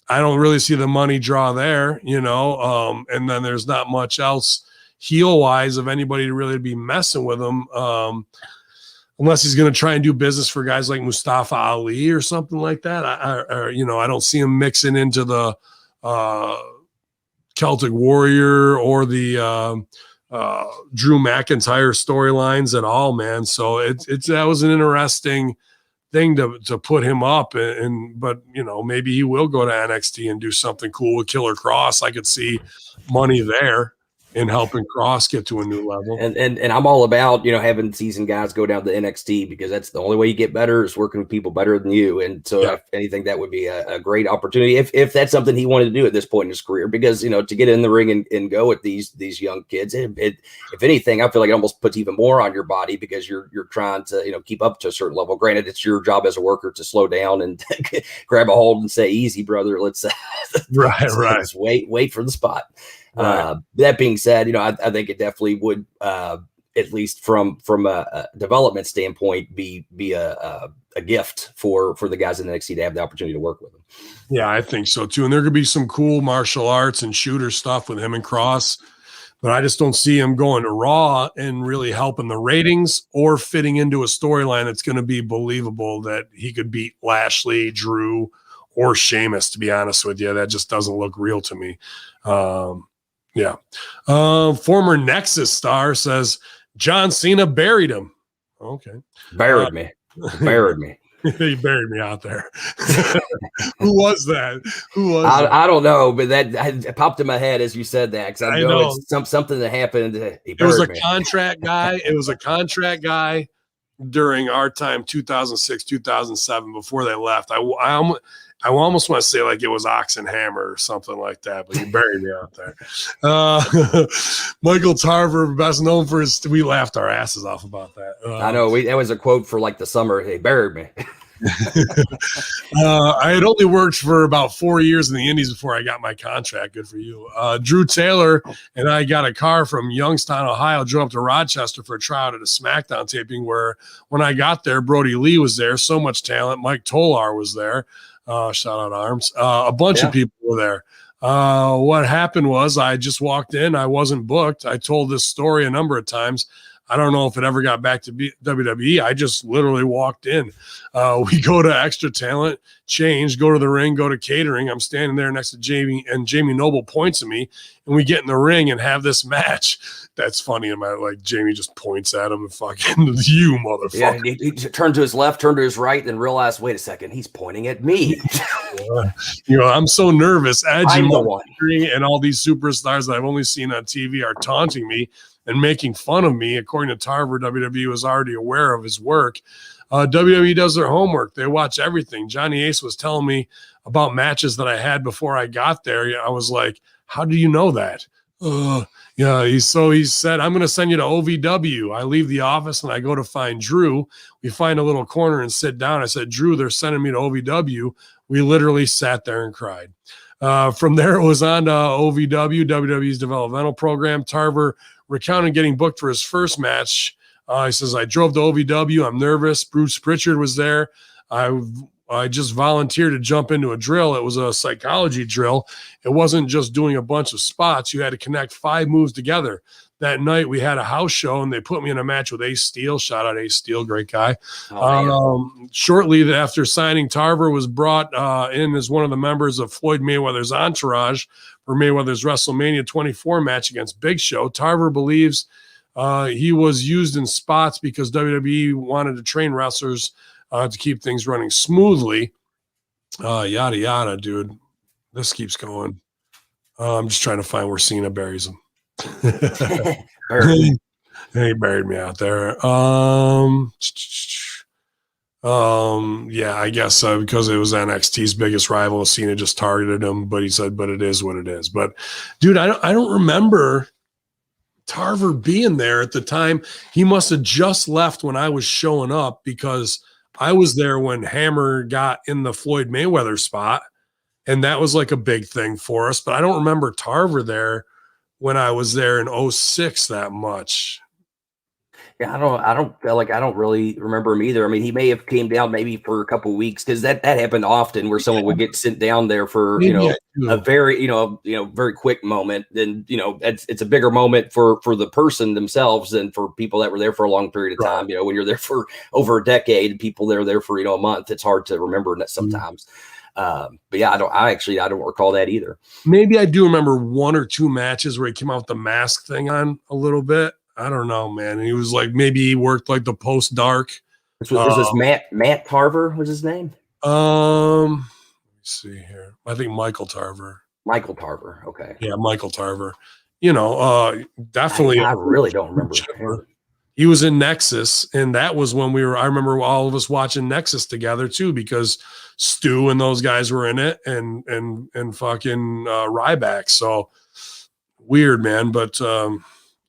Speaker 1: I don't really see the money draw there, and then there's not much else heel wise of anybody to really be messing with him. Unless he's going to try and do business for guys like Mustafa Ali or something like that. I don't see him mixing into the Celtic Warrior or the Drew McIntyre storylines at all, man. So that was an interesting thing to put him up but maybe he will go to NXT and do something cool with Killer Cross. I could see money there in helping Cross get to a new level.
Speaker 2: And I'm all about, having seasoned guys go down to NXT, because that's the only way you get better is working with people better than you. And so if anything, that would be a great opportunity if that's something he wanted to do at this point in his career, because, to get in the ring and go with these young kids, if anything, I feel like it almost puts even more on your body, because you're trying to, keep up to a certain level. Granted, it's your job as a worker to slow down and grab a hold and say, easy, brother, let's
Speaker 1: right.
Speaker 2: wait for the spot.
Speaker 1: Right.
Speaker 2: That being said, I think it definitely would, at least from a development standpoint, be a gift for the guys in NXT to have the opportunity to work with them.
Speaker 1: Yeah, I think so too. And there could be some cool martial arts and shooter stuff with him and Cross, but I just don't see him going to Raw and really helping the ratings or fitting into a storyline that's going to be believable that he could beat Lashley, Drew, or Sheamus. To be honest with you, that just doesn't look real to me. Yeah. Former Nexus star says John Cena buried him. Okay.
Speaker 2: Buried me.
Speaker 1: He buried me out there. Who was that?
Speaker 2: I don't know, but that popped in my head as you said that, because I know it's something that happened.
Speaker 1: It was a contract guy. It was a contract guy during our time, 2006, 2007, before they left. I almost want to say like it was Oxenhammer or something like that, but he buried me out there. Michael Tarver, best known for we laughed our asses off about that.
Speaker 2: I know. That was a quote for like the summer. He buried me.
Speaker 1: I had only worked for about 4 years in the Indies before I got my contract. Good for you. Drew Taylor and I got a car from Youngstown, Ohio, drove up to Rochester for a tryout at a SmackDown taping, where when I got there, Brody Lee was there. So much talent. Mike Tolar was there. Shout out Arms. A bunch of people were there. What happened was I just walked in. I wasn't booked. I told this story a number of times. I don't know if it ever got back to WWE. I just literally walked in. We go to Extra Talent, change, go to the ring, go to catering. I'm standing there next to Jamie, and Jamie Noble points at me, and we get in the ring and have this match. That's funny. Jamie just points at him and fucking, you motherfucker.
Speaker 2: Yeah, he turned to his left, turned to his right, then realized, wait a second, he's pointing at me.
Speaker 1: I'm so nervous. Edge and all these superstars that I've only seen on TV are taunting me and making fun of me. According to Tarver, WWE was already aware of his work. WWE does their homework. They watch everything. Johnny Ace was telling me about matches that I had before I got there. I was like, how do you know that? He said, I'm going to send you to OVW. I leave the office and I go to find Drew. We find a little corner and sit down. I said, Drew, they're sending me to OVW. We literally sat there and cried. From there, it was on to OVW, WWE's developmental program. Tarver recounted getting booked for his first match. He says, I drove to OVW. I'm nervous. Bruce Pritchard was there. I just volunteered to jump into a drill. It was a psychology drill. It wasn't just doing a bunch of spots. You had to connect 5 moves together. That night we had a house show and they put me in a match with Ace Steel. Shout out Ace Steel, great guy. Shortly after signing, Tarver was brought in as one of the members of Floyd Mayweather's entourage for Mayweather's WrestleMania 24 match against Big Show. Tarver believes he was used in spots because WWE wanted to train wrestlers to keep things running smoothly. Yada, yada, dude. This keeps going. I'm just trying to find where Cena buries him. He buried me out there. Yeah, I guess because it was NXT's biggest rival, Cena just targeted him. But he said, "But it is what it is." But dude, I don't remember Tarver being there at the time. He must have just left when I was showing up because I was there when Hammer got in the Floyd Mayweather spot, and that was like a big thing for us. But I don't remember Tarver there when I was there in '06 that much.
Speaker 2: Yeah, I don't feel like I don't really remember him either. I mean, he may have came down maybe for a couple of weeks because that happened often where someone would get sent down there for
Speaker 1: Maybe I
Speaker 2: a
Speaker 1: do.
Speaker 2: very very quick moment. Then it's a bigger moment for the person themselves than for people that were there for a long period of
Speaker 1: Right.
Speaker 2: time. When you're there for over a decade, people that are there for a month, it's hard to remember that
Speaker 1: Mhm.
Speaker 2: sometimes. But yeah, I don't recall that either.
Speaker 1: Maybe I do remember one or two matches where he came out with the mask thing on a little bit. I don't know, man. And he was like, maybe he worked like the post dark.
Speaker 2: This was Matt Tarver was his name.
Speaker 1: Let me see here. I think Michael Tarver.
Speaker 2: Michael Tarver. Okay.
Speaker 1: Yeah, Michael Tarver. You know, definitely a
Speaker 2: I really don't
Speaker 1: good
Speaker 2: remember
Speaker 1: chipper.
Speaker 2: him.
Speaker 1: He was in Nexus, and that was when I remember all of us watching Nexus together too, because Stu and those guys were in it, and fucking Ryback. So weird, man. But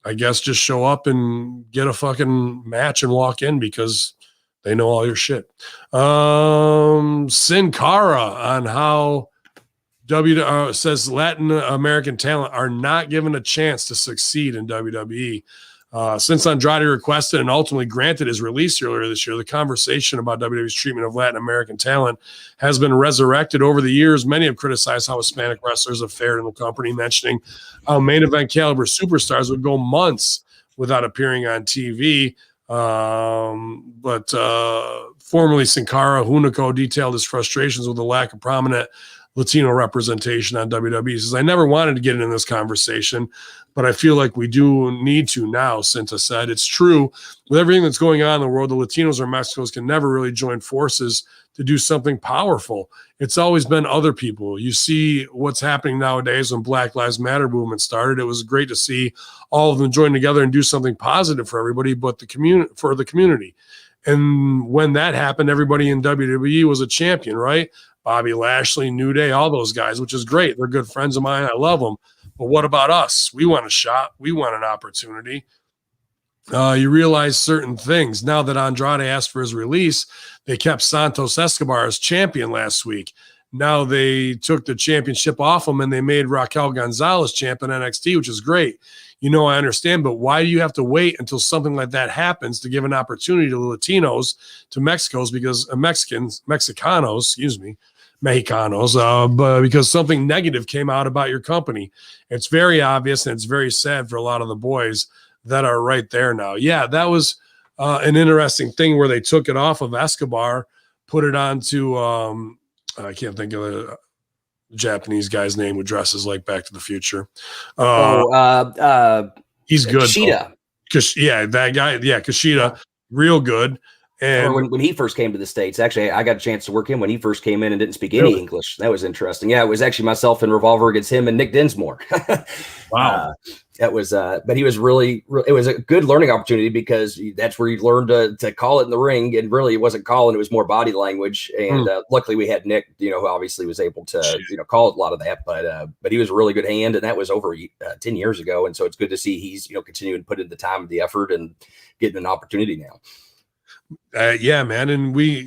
Speaker 1: I guess just show up and get a fucking match and walk in because they know all your shit. Sin Cara on how says Latin American talent are not given a chance to succeed in WWE. Since Andrade requested and ultimately granted his release earlier this year, the conversation about WWE's treatment of Latin American talent has been resurrected over the years. Many have criticized how Hispanic wrestlers have fared in the company, mentioning how main event caliber superstars would go months without appearing on TV. But formerly Sin Cara, Hunico detailed his frustrations with the lack of prominent Latino representation on WWE. He says, I never wanted to get into this conversation, but I feel like we do need to now, Cinta said. It's true. With everything that's going on in the world, the Latinos or Mexicans can never really join forces to do something powerful. It's always been other people. You see what's happening nowadays when Black Lives Matter movement started. It was great to see all of them join together and do something positive for everybody, but the community. And when that happened, everybody in WWE was a champion, right? Bobby Lashley, New Day, all those guys, which is great. They're good friends of mine. I love them. But what about us? We want a shot. We want an opportunity. You realize certain things. Now that Andrade asked for his release, they kept Santos Escobar as champion last week. Now they took the championship off him and they made Raquel Gonzalez champion NXT, which is great. I understand, but why do you have to wait until something like that happens to give an opportunity to Latinos, to Mexicanos, Mexicanos, but because something negative came out about your company? It's very obvious and it's very sad for a lot of the boys that are right there now. Yeah, that was an interesting thing where they took it off of Escobar, put it onto I can't think of the Japanese guy's name who dresses like Back to the Future. He's good.
Speaker 2: Kushida.
Speaker 1: Yeah, that guy. Yeah, Kushida, real good. And
Speaker 2: when he first came to the States, actually, I got a chance to work him when he first came in and didn't speak any English. That was interesting. Yeah, it was actually myself and Revolver against him and Nick Dinsmore.
Speaker 1: Wow.
Speaker 2: That was, but he was it was a good learning opportunity because that's where you learn to call it in the ring. And really, it wasn't calling, it was more body language. And luckily, we had Nick, who obviously was able to, call a lot of that. But he was a really good hand, and that was over 10 years ago. And so it's good to see he's, continuing to put in the time and the effort and getting an opportunity now.
Speaker 1: Yeah, man. And we,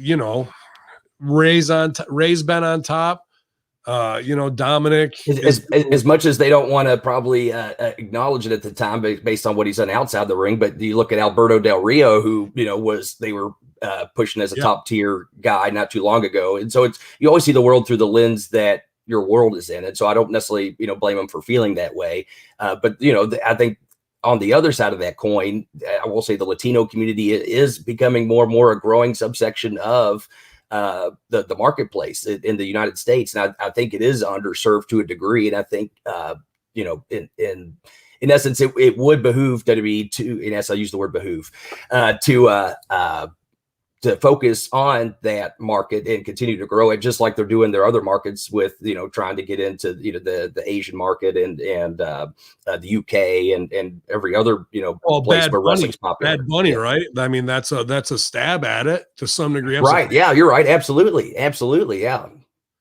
Speaker 1: Ray's been on top. Dominic.
Speaker 2: As much as they don't want to probably acknowledge it at the time based on what he's done outside the ring, but you look at Alberto Del Rio, who they were pushing as a top tier guy not too long ago, and so you always see the world through the lens that your world is in, and so I don't necessarily blame him for feeling that way, but I think on the other side of that coin, I will say the Latino community is becoming more and more a growing subsection of the marketplace in the United States. And I think it is underserved to a degree. And I think, in essence, it would behoove WWE to, and as I use the word behoove, to focus on that market and continue to grow it, just like they're doing their other markets with, trying to get into, the Asian market and the UK and every other, place where wrestling's popular.
Speaker 1: Bad Bunny, right? I mean, that's a stab at it to some degree.
Speaker 2: Right. Yeah, you're right. Absolutely. Absolutely. Yeah.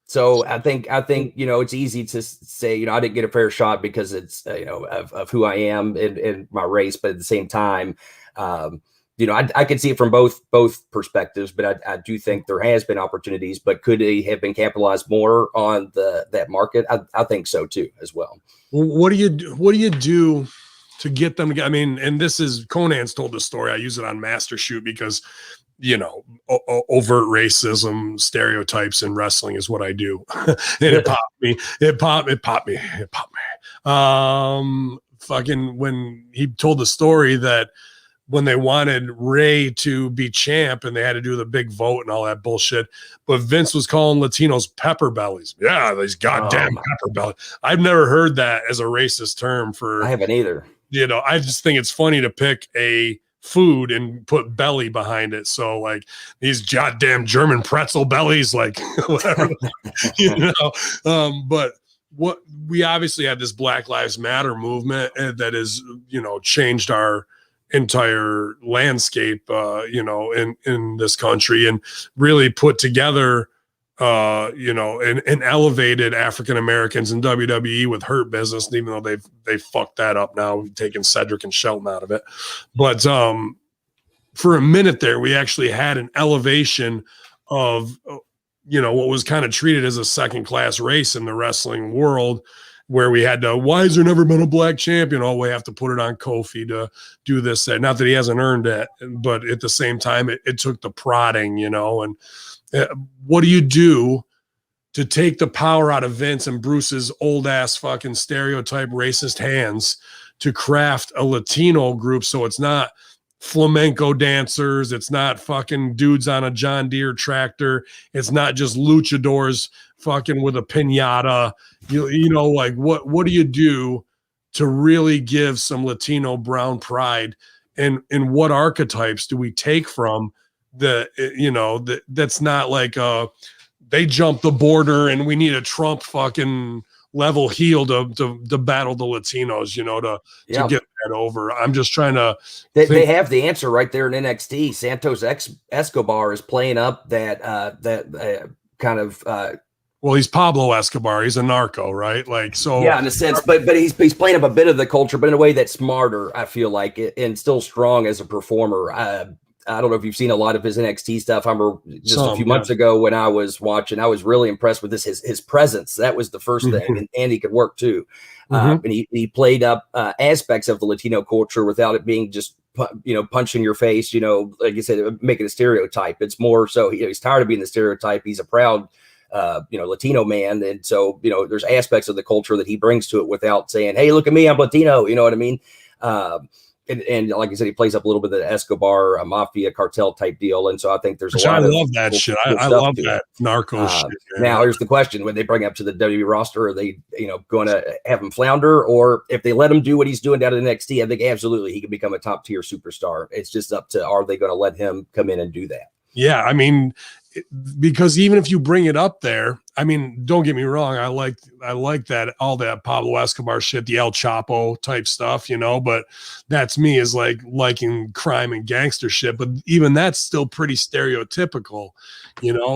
Speaker 2: So I think, it's easy to say, I didn't get a fair shot because it's, of who I am in my race, but at the same time, I can see it from both perspectives, but I do think there has been opportunities, but could they have been capitalized more on that market? I think so too, as well.
Speaker 1: What do you do to get them to get? I mean, and this is Conan's told the story. I use it on Master Shoot because, overt racism stereotypes in wrestling is what I do. And it popped me. Fucking when he told the story that when they wanted Ray to be champ and they had to do the big vote and all that bullshit, but Vince was calling Latinos pepper bellies. Yeah, these goddamn pepper bellies. I've never heard that as a racist term for.
Speaker 2: I haven't either.
Speaker 1: I just think it's funny to pick a food and put belly behind it. So like these goddamn German pretzel bellies, like whatever, but what we obviously had this Black Lives Matter movement that has, changed our entire landscape, in this country and really put together, and elevated African Americans in WWE with Hurt Business, even though they fucked that up now, taking Cedric and Shelton out of it. But for a minute there, we actually had an elevation of, what was kind of treated as a second class race in the wrestling world, where we had to, why has there never been a black champion? Oh, we have to put it on Kofi to do this, that. Not that he hasn't earned it, but at the same time, it took the prodding, and what do you do to take the power out of Vince and Bruce's old ass fucking stereotype racist hands to craft a Latino group so it's not flamenco dancers, it's not fucking dudes on a John Deere tractor, it's not just luchadors fucking with a piñata, like what do you do to really give some Latino brown pride, and what archetypes do we take from that's not like they jumped the border and we need a Trump fucking level heel to battle the Latinos, to get that over. I'm just trying to
Speaker 2: they have the answer right there in NXT. Santos Escobar is playing up that kind of
Speaker 1: well, he's Pablo Escobar. He's a narco, right? Like, so
Speaker 2: yeah, in a sense, but he's playing up a bit of the culture, but in a way that's smarter, I feel like, and still strong as a performer. I don't know if you've seen a lot of his NXT stuff. I remember just a few months ago when I was watching, I was really impressed with his presence. That was the first thing, and he could work too. And he played up aspects of the Latino culture without it being just punch in your face. Like you said, making a stereotype. It's more so he's tired of being the stereotype. He's a proud Latino man, and so there's aspects of the culture that he brings to it without saying, "Hey, look at me, I'm Latino." You know what I mean? And like I said, he plays up a little bit of the Escobar, a mafia cartel type deal. And so I think there's a lot
Speaker 1: I love that shit. I love that narco shit.
Speaker 2: Now here's the question: when they bring up to the WWE roster, are they, going to have him flounder, or if they let him do what he's doing down in NXT, I think absolutely he can become a top tier superstar. It's just up to, are they going to let him come in and do that?
Speaker 1: Yeah, I mean, because even if you bring it up there, I mean, don't get me wrong, I like that, all that Pablo Escobar shit, the El Chapo type stuff, but that's me, is like liking crime and gangster shit, but even that's still pretty stereotypical,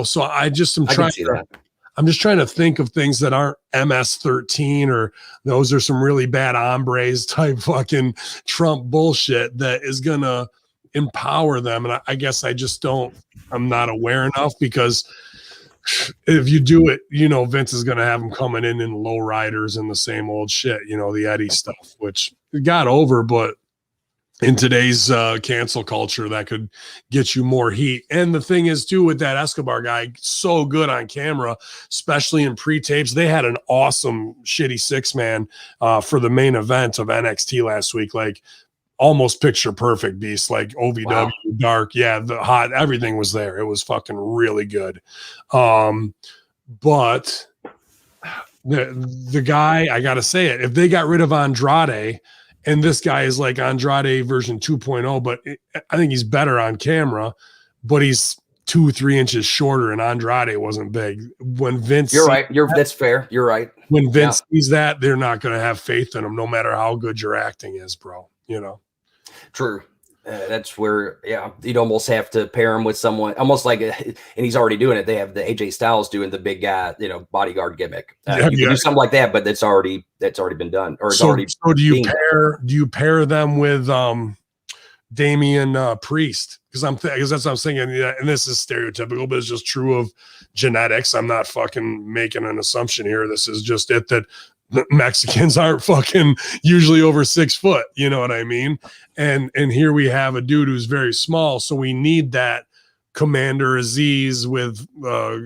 Speaker 1: so I'm just trying to think of things that aren't MS-13 or those are some really bad hombres type fucking Trump bullshit that is gonna empower them. And I guess I'm not aware enough, because if you do it, Vince is going to have them coming in low riders and the same old shit, the Eddie stuff, which got over, but in today's cancel culture, that could get you more heat. And the thing is too, with that Escobar guy, so good on camera, especially in pre-tapes. They had an awesome shitty 6-man for the main event of NXT last week, like almost picture perfect beast, like OVW, wow. Dark, yeah, the hot, everything was there. It was fucking really good. But the guy, I gotta say it, if they got rid of Andrade, and this guy is like Andrade version 2.0, but I think he's better on camera. but he's 2-3 inches shorter, and Andrade wasn't big. When Vince,
Speaker 2: you're right. That's fair. You're right.
Speaker 1: When Vince sees that, they're not going to have faith in him, no matter how good your acting is, bro. You know.
Speaker 2: True. That's where, you'd almost have to pair him with someone almost like, and he's already doing it. They have the AJ Styles doing the big guy, bodyguard gimmick. You can do something like that, but that's already been done, or it's already.
Speaker 1: So do you pair them with Damian Priest? Because that's what I'm thinking. Yeah, and this is stereotypical, but it's just true of genetics. I'm not fucking making an assumption here. This is just it that Mexicans aren't fucking usually over 6 foot. You know what I mean? And here we have a dude who's very small, so we need that Commander Aziz with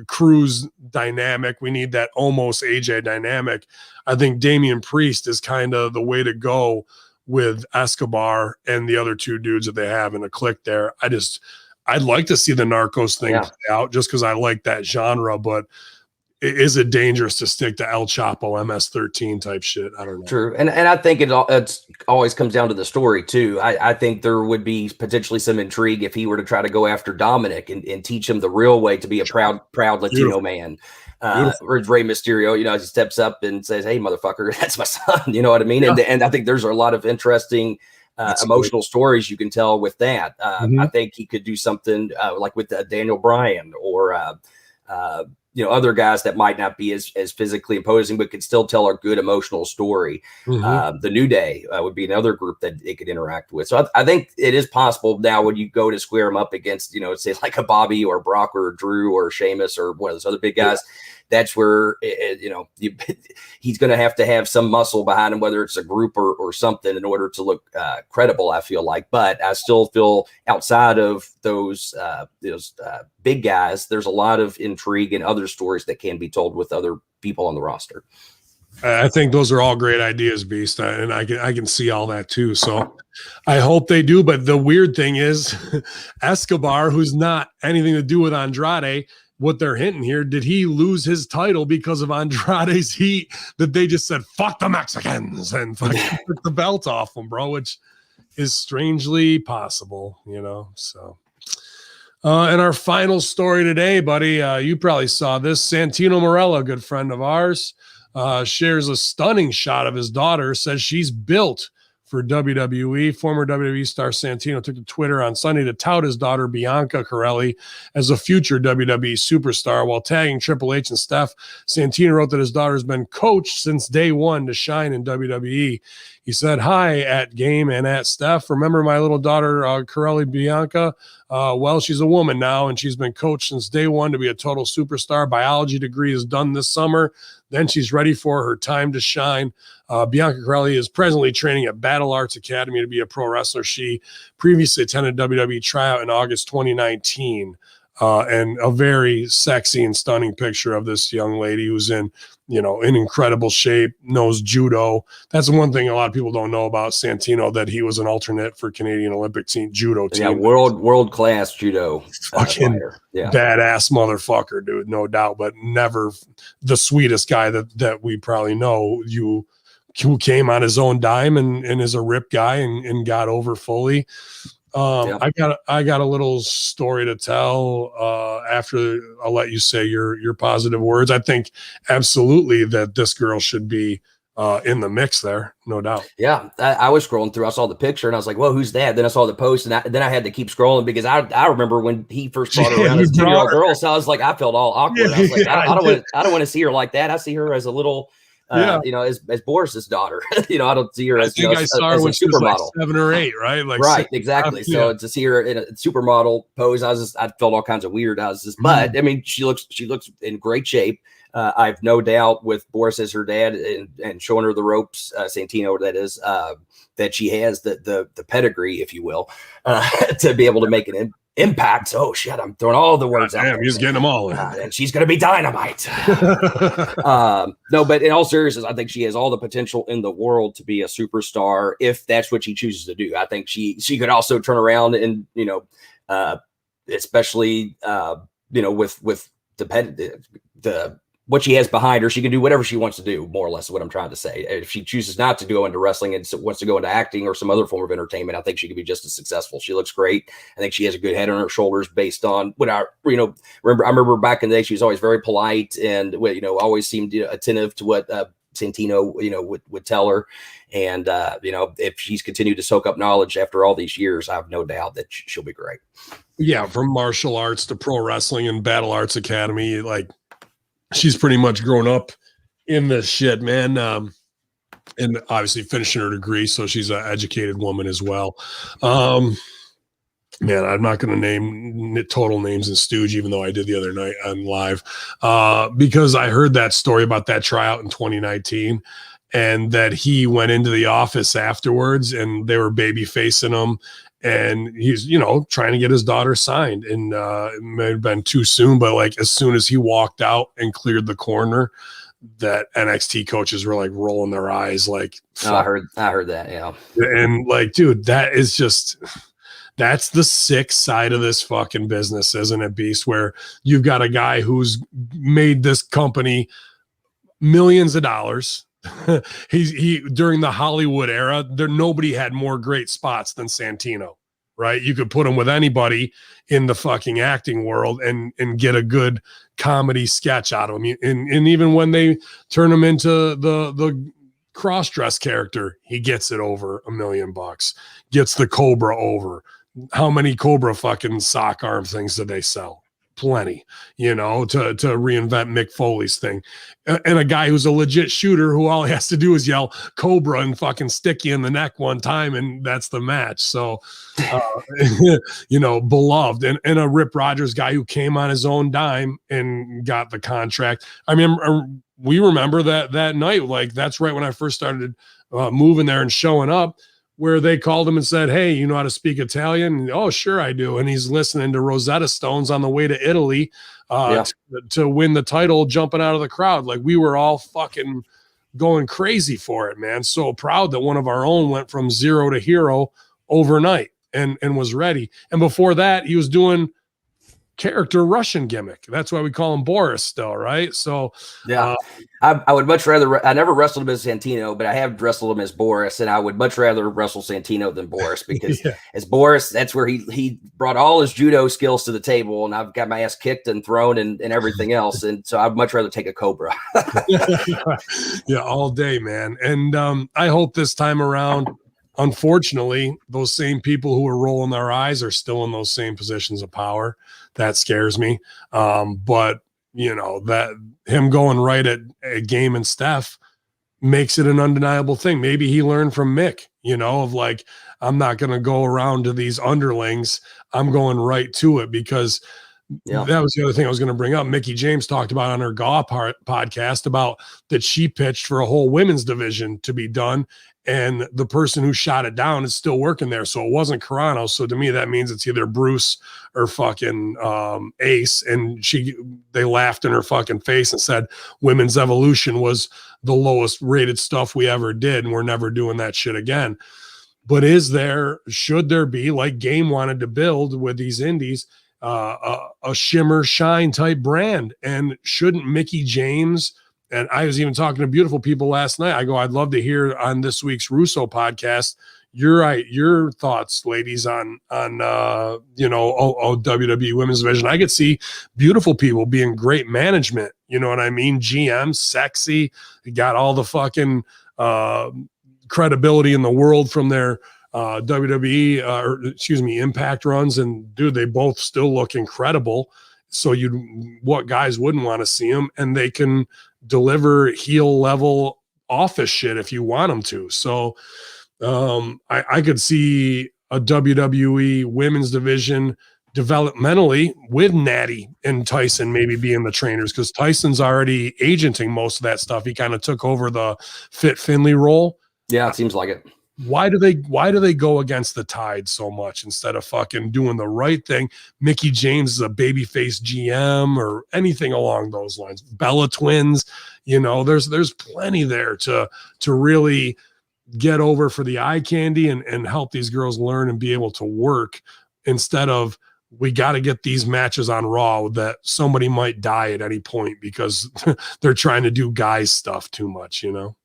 Speaker 1: Cruz dynamic. We need that almost AJ dynamic. I think Damian Priest is kind of the way to go with Escobar and the other two dudes that they have in a clique there. I'd like to see the Narcos thing play out just because I like that genre, but is it dangerous to stick to El Chapo MS-13 type shit? I don't know.
Speaker 2: True. And I think it's always comes down to the story too. I think there would be potentially some intrigue if he were to try to go after Dominic and teach him the real way to be a proud Latino man. Or Rey Mysterio, as he steps up and says, "Hey, motherfucker, that's my son." You know what I mean? Yeah. And I think there's a lot of interesting emotional stories you can tell with that. I think he could do something like with Daniel Bryan or other guys that might not be as physically imposing, but could still tell a good emotional story. The New Day would be another group that it could interact with. So I think it is possible now when you go to square them up against, say like a Bobby or Brock or Drew or Sheamus or one of those other big guys. That's where, he's going to have some muscle behind him, whether it's a group or something, in order to look credible, I feel like. But I still feel outside of those big guys, there's a lot of intrigue and other stories that can be told with other people on the roster.
Speaker 1: I think those are all great ideas, Beast, and I can see all that too. So I hope they do. But the weird thing is, Escobar, who's not anything to do with Andrade, what they're hinting here, did he lose his title because of Andrade's heat that they just said, fuck the Mexicans and fucking took the belt off him, bro, which is strangely possible, so. And our final story today, buddy, you probably saw this. Santino Marella, a good friend of ours, shares a stunning shot of his daughter, says she's built for WWE. Former WWE star Santino took to Twitter on Sunday to tout his daughter, Bianca Corelli, as a future WWE superstar. While tagging Triple H and Steph, Santino wrote that his daughter has been coached since day one to shine in WWE. He said, "Hi, at Game and at Steph. Remember my little daughter, Corelli Bianca? Well, she's a woman now, and she's been coached since day one to be a total superstar. Biology degree is done this summer. Then she's ready for her time to shine. Bianca Corelli is presently training at Battle Arts Academy to be a pro wrestler. She previously attended WWE tryout in August 2019. And a very sexy and stunning picture of this young lady who's in incredible shape, knows judo. That's one thing a lot of people don't know about Santino, that he was an alternate for Canadian Olympic team judo team.
Speaker 2: Yeah, world class judo.
Speaker 1: Fucking badass motherfucker, dude, no doubt. But never the sweetest guy that we probably know. Who came on his own dime and is a rip guy and got over fully. I got a little story to tell after I'll let you say your positive words. I think absolutely that this girl should be in the mix there, no doubt.
Speaker 2: Yeah, I was scrolling through. I saw the picture and I was like, "Whoa, who's that?" Then I saw the post and then I had to keep scrolling because I remember when he first brought her around as a 2-year-old girl. So I was like, I felt all awkward. I was like, I don't want to see her like that. I see her as a little. As Boris's daughter, I don't see her as,
Speaker 1: I saw her when she was like 7 or 8, right? Like
Speaker 2: right, exactly. So to see her in a supermodel pose, I felt all kinds of weird. But I mean, she looks in great shape. I've no doubt with Boris as her dad and showing her the ropes, Santino, that is, that she has the pedigree, if you will, to be able to make an impact. Oh shit, I'm throwing all the words out.
Speaker 1: He's getting them all in.
Speaker 2: And she's gonna be dynamite. No, but in all seriousness, I think she has all the potential in the world to be a superstar if that's what she chooses to do. I think she could also turn around and especially with the what she has behind her, she can do whatever she wants to do, more or less is what I'm trying to say. If she chooses not to go into wrestling and wants to go into acting or some other form of entertainment, I think she could be just as successful. She looks great. I think she has a good head on her shoulders based on what I remember back in the day, she was always very polite and, always seemed attentive to what Santino, would tell her. And, if she's continued to soak up knowledge after all these years, I have no doubt that she'll be great.
Speaker 1: Yeah. From martial arts to pro wrestling and battle arts academy, like, she's pretty much grown up in this shit, man. And obviously finishing her degree. So she's an educated woman as well. Man, I'm not going to name total names in Stooge, even though I did the other night on live, because I heard that story about that tryout in 2019 and that he went into the office afterwards and they were baby facing him. And he's, trying to get his daughter signed. And it may have been too soon, but like as soon as he walked out and cleared the corner, that NXT coaches were like rolling their eyes. Like,
Speaker 2: oh, I heard that. Yeah.
Speaker 1: And like, dude, that's the sick side of this fucking business, isn't it, Beast? Where you've got a guy who's made this company millions of dollars. he during the Hollywood era, nobody had more great spots than Santino, right? You could put him with anybody in the fucking acting world and get a good comedy sketch out of him. And even when they turn him into the cross-dress character, he gets it over $1 million, gets the Cobra over. How many Cobra fucking sock arm things did they sell? Plenty, to reinvent Mick Foley's thing. And a guy who's a legit shooter who all he has to do is yell Cobra and fucking stick you in the neck one time, and that's the match. So, beloved. And a Rip Rogers guy who came on his own dime and got the contract. I mean, we remember that night. Like, that's right when I first started moving there and showing up, where they called him and said, "Hey, you know how to speak Italian?" And, "Oh, sure I do." And he's listening to Rosetta Stones on the way to Italy to win the title, jumping out of the crowd. Like, we were all fucking going crazy for it, man. So proud that one of our own went from zero to hero overnight and was ready. And before that, he was doing character Russian gimmick. That's why we call him Boris still, right? So
Speaker 2: yeah, I would much rather. I never wrestled him as Santino, but I have wrestled him as Boris, and I would much rather wrestle Santino than Boris because as Boris, that's where he brought all his judo skills to the table, and I've got my ass kicked and thrown and everything else, and so I'd much rather take a Cobra.
Speaker 1: Yeah, all day, man. And I hope this time around. Unfortunately, those same people who are rolling their eyes are still in those same positions of power. That scares me. But that him going right at Game and Steph makes it an undeniable thing. Maybe he learned from Mick, of like, I'm not going to go around to these underlings. I'm going right to it because that was the other thing I was going to bring up. Mickie James talked about on her Gaw podcast about that she pitched for a whole women's division to be done. And the person who shot it down is still working there. So it wasn't Carano. So to me, that means it's either Bruce or fucking Ace. And they laughed in her fucking face and said Women's Evolution was the lowest rated stuff we ever did. And we're never doing that shit again. But should there be, like Game wanted to build with these indies, a shimmer shine type brand? And shouldn't Mickie James, and I was even talking to beautiful people last night, I go, I'd love to hear on this week's Russo podcast your thoughts, ladies, on WWE Women's Division. I could see beautiful people being great management, you know what I mean? GM, sexy, got all the fucking credibility in the world from their WWE Impact runs, and dude, they both still look incredible. So what guys wouldn't want to see them, and they can deliver heel level office shit if you want them to. So I could see a WWE women's division developmentally with Natty and Tyson maybe being the trainers, because Tyson's already agenting most of that stuff. He kind of took over the Fit Finley role.
Speaker 2: Yeah, it seems like it.
Speaker 1: Why do they go against the tide so much instead of fucking doing the right thing? Mickie James is a babyface GM or anything along those lines. Bella Twins, there's plenty there to really get over for the eye candy and help these girls learn and be able to work, instead of we got to get these matches on Raw that somebody might die at any point because they're trying to do guys stuff too much, you know?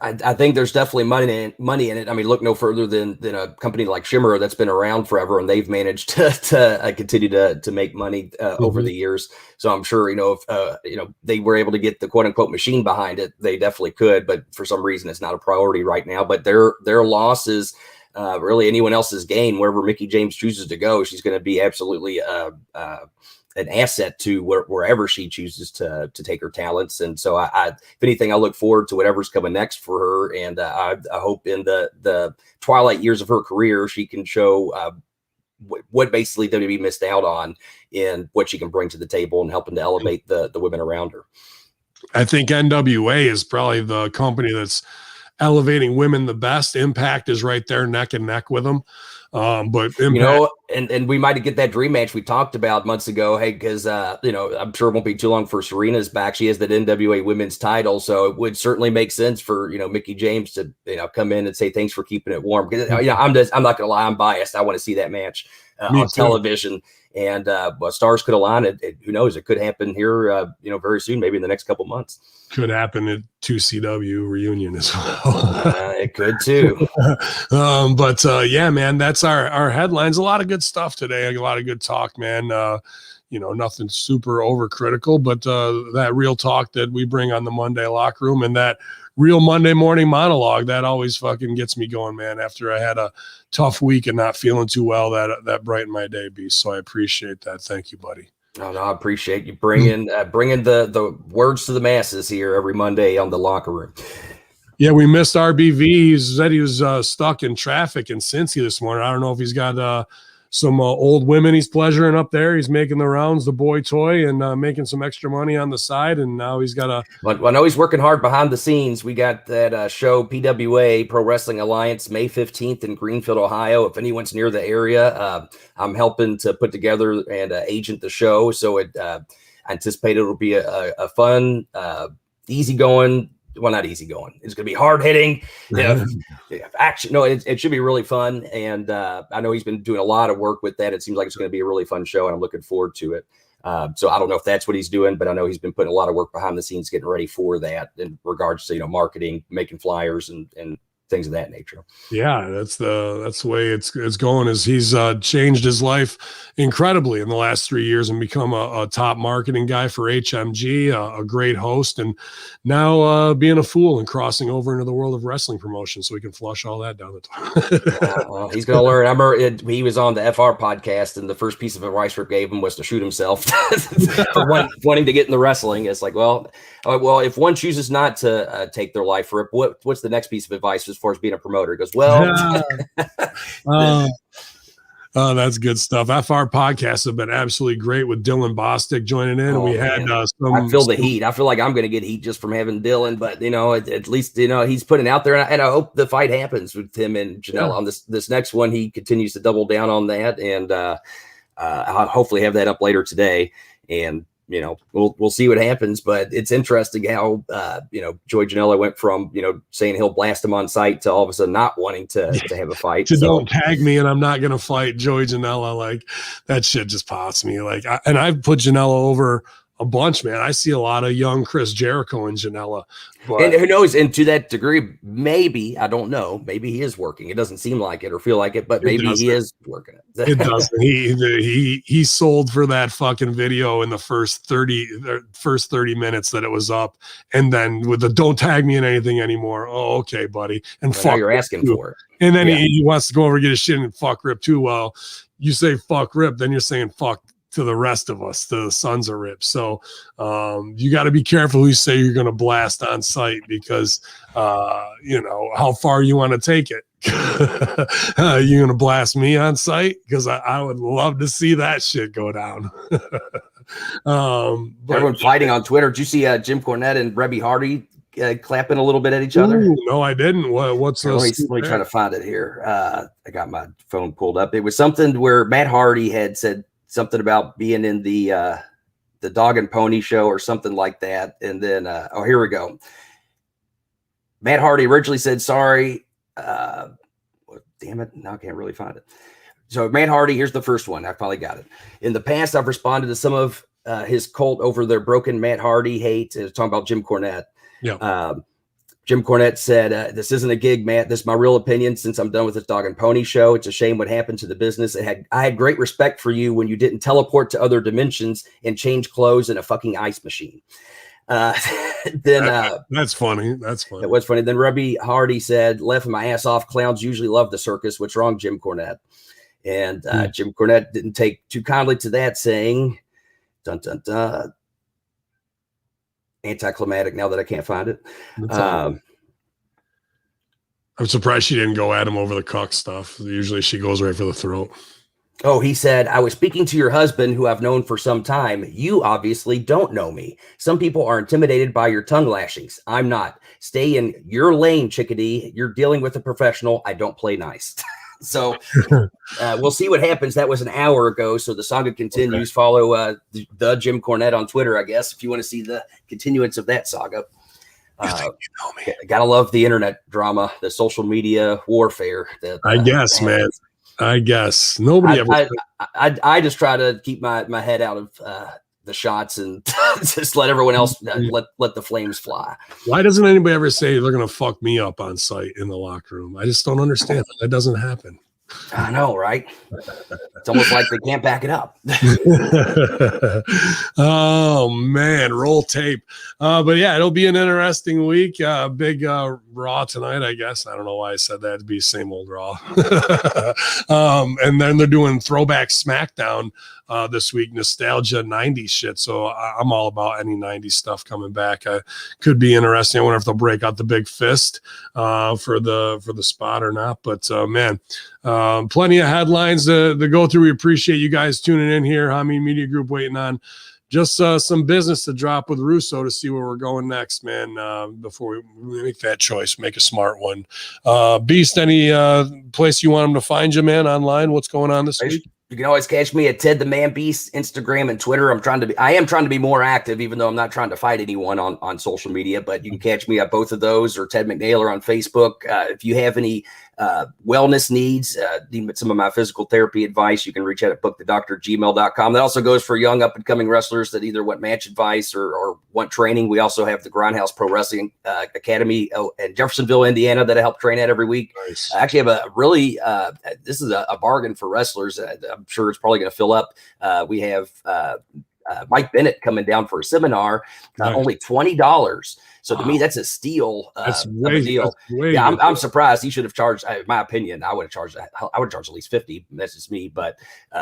Speaker 2: I think there's definitely money in it. I mean, look no further than a company like Shimmer that's been around forever, and they've managed to continue to make money over the years. So I'm sure, if they were able to get the quote unquote machine behind it, they definitely could. But for some reason, it's not a priority right now. But their loss is really anyone else's gain. Wherever Mickie James chooses to go, she's going to be absolutely an asset to wherever she chooses to take her talents. And so if anything, I look forward to whatever's coming next for her. And I hope in the twilight years of her career, she can show what basically WWE missed out on in what she can bring to the table and helping to elevate the women around her.
Speaker 1: I think NWA is probably the company that's elevating women the best. Impact is right there neck and neck with them. But Impact,
Speaker 2: and we might get that dream match we talked about months ago. Hey, because I'm sure it won't be too long for Serena's back. She has that NWA women's title, so it would certainly make sense for Mickie James to come in and say thanks for keeping it warm. Because I'm not gonna lie, I'm biased. I want to see that match on television. And stars could align. Who knows? It could happen here, very soon, maybe in the next couple months.
Speaker 1: Could happen at 2CW reunion as well.
Speaker 2: It could too.
Speaker 1: But yeah, man, that's our headlines. A lot of good stuff today. A lot of good talk, man. Nothing super overcritical, but that real talk that we bring on the Monday locker room and that real Monday morning monologue, that always fucking gets me going, man. After I had a tough week and not feeling too well, that brightened my day, Beast. So I appreciate that. Thank you, buddy.
Speaker 2: No, I appreciate you bringing the words to the masses here every Monday on the locker room.
Speaker 1: Yeah, we missed RBV. He said he was stuck in traffic in Cincy this morning. I don't know if he's got some old women he's pleasuring up there. He's making the rounds, the boy toy, and making some extra money on the side. And now he's got a.
Speaker 2: Well, I know he's working hard behind the scenes. We got that show, PWA, Pro Wrestling Alliance, May 15th in Greenfield, Ohio. If anyone's near the area, I'm helping to put together and agent the show. So I anticipate it'll be a fun, easygoing. Well, not easygoing. It's going to be hard hitting. Action. No, it should be really fun. And I know he's been doing a lot of work with that. It seems like it's going to be a really fun show, and I'm looking forward to it. So I don't know if that's what he's doing, but I know he's been putting a lot of work behind the scenes, getting ready for that in regards to, marketing, making flyers and things of that nature.
Speaker 1: Yeah, that's the way it's going. Is he's changed his life incredibly in the last 3 years and become a top marketing guy for HMG, a great host, and now being a fool and crossing over into the world of wrestling promotion so we can flush all that down the toilet.
Speaker 2: Well, he's going to learn. I remember he was on the FR podcast, and the first piece of advice Rip gave him was to shoot himself for wanting to get in the wrestling. It's like, well, if one chooses not to take their life, Rip, what's the next piece of advice as far as being a promoter? He goes, well.
Speaker 1: Oh, that's good stuff. FR podcasts have been absolutely great with Dylan Bostic joining in. We had
Speaker 2: I feel the heat. I feel like I'm going to get heat just from having Dylan, but at least he's putting out there, and I hope the fight happens with him and Janelle on this next one. He continues to double down on that, and I'll hopefully have that up later today. And we'll see what happens, but it's interesting how Joey Janela went from saying he'll blast him on sight to all of a sudden not wanting to have a fight.
Speaker 1: Don't tag me and I'm not gonna fight Joey Janela. Like, that shit just pops me. Like, I've put Janela over a bunch, man. I see a lot of young Chris Jericho and Janela.
Speaker 2: And who knows? And to that degree, maybe, I don't know, maybe he is working. It doesn't seem like it or feel like it, but maybe he is working it.
Speaker 1: It doesn't. He sold for that fucking video in the first 30 minutes that it was up, and then with the "don't tag me in anything anymore." Oh, okay, buddy. And fuck,
Speaker 2: you're asking for it.
Speaker 1: And then he wants to go over and get his shit and fuck Rip too. Well, you say fuck Rip, then you're saying fuck to the rest of us, to the sons of Rip. So you got to be careful who you say you're going to blast on site, because how far you want to take it. You going to blast me on site? Because I would love to see that shit go down.
Speaker 2: Everyone fighting on Twitter. Did you see Jim Cornette and Rebby Hardy clapping a little bit at each other?
Speaker 1: Ooh, no, I didn't. What's
Speaker 2: let me try to find it here. I got my phone pulled up. It was something where Matt Hardy had said something about being in the Dog and Pony show or something like that. And then, here we go. Matt Hardy originally said, sorry. Damn it. Now I can't really find it. So Matt Hardy, here's the first one. I finally got it. In the past, I've responded to some of his cult over their broken Matt Hardy hate. Talking about Jim Cornette.
Speaker 1: Yeah.
Speaker 2: Jim Cornette said, this isn't a gig, Matt. This is my real opinion since I'm done with this dog and pony show. It's a shame what happened to the business. I had great respect for you when you didn't teleport to other dimensions and change clothes in a fucking ice machine.
Speaker 1: That's funny. That's funny.
Speaker 2: It was funny. Then Robbie Hardy said, laughing my ass off. Clowns usually love the circus. What's wrong, Jim Cornette? And Jim Cornette didn't take too kindly to that, saying, dun, dun, dun. Anticlimactic now that I can't find it.
Speaker 1: I'm surprised she didn't go at him over the cuck stuff. Usually she goes right for the throat.
Speaker 2: Oh, he said, I was speaking to your husband, who I've known for some time. You obviously don't know me. Some people are intimidated by your tongue lashings. I'm not. Stay in your lane, chickadee. You're dealing with a professional. I don't play nice. So we'll see what happens. That was an hour ago. So the saga continues. Okay. Follow the Jim Cornette on Twitter, I guess, if you want to see the continuance of that saga. Gotta love the internet drama, the social media warfare.
Speaker 1: I guess, man. I guess nobody ever.
Speaker 2: I just try to keep my head out of the shots and just let everyone else let the flames fly.
Speaker 1: Why doesn't anybody ever say they're gonna fuck me up on site in the locker room? I just don't understand. That doesn't happen.
Speaker 2: I know, right? It's almost like they can't back it up.
Speaker 1: Oh man, roll tape. But yeah, it'll be an interesting week. Big Raw tonight, I guess. I don't know why I said that. It'd be same old Raw. And then they're doing Throwback SmackDown this week, nostalgia 90s shit. So I'm all about any 90s stuff coming back. Could be interesting. I wonder if they'll break out the big fist for the spot or not. But man, plenty of headlines to go through. We appreciate you guys tuning in here. Hameen Media Group waiting on just some business to drop with Russo to see where we're going next, man. Before we make that choice, make a smart one. Beast, any place you want them to find you, man, online? What's going on this week?
Speaker 2: You can always catch me at Ted the Man Beast, Instagram and Twitter. I am trying to be more active, even though I'm not trying to fight anyone on social media, but you can catch me at both of those, or Ted McNailer on Facebook. If you have any wellness needs, some of my physical therapy advice, you can reach out at bookthedoctor@gmail.com. That also goes for young up and coming wrestlers that either want match advice or want training. We also have the Grindhouse Pro Wrestling Academy in Jeffersonville, Indiana, that I help train at every week.
Speaker 1: Nice.
Speaker 2: I actually have a really, this is a bargain for wrestlers. I'm sure it's probably going to fill up. We have Mike Bennett coming down for a seminar,
Speaker 1: nice.
Speaker 2: Only $20. So to me, that's a steal.
Speaker 1: That's way,
Speaker 2: deal. Yeah, I'm surprised. He should have charged. In my opinion, I would have charged at least $50. That's just me. But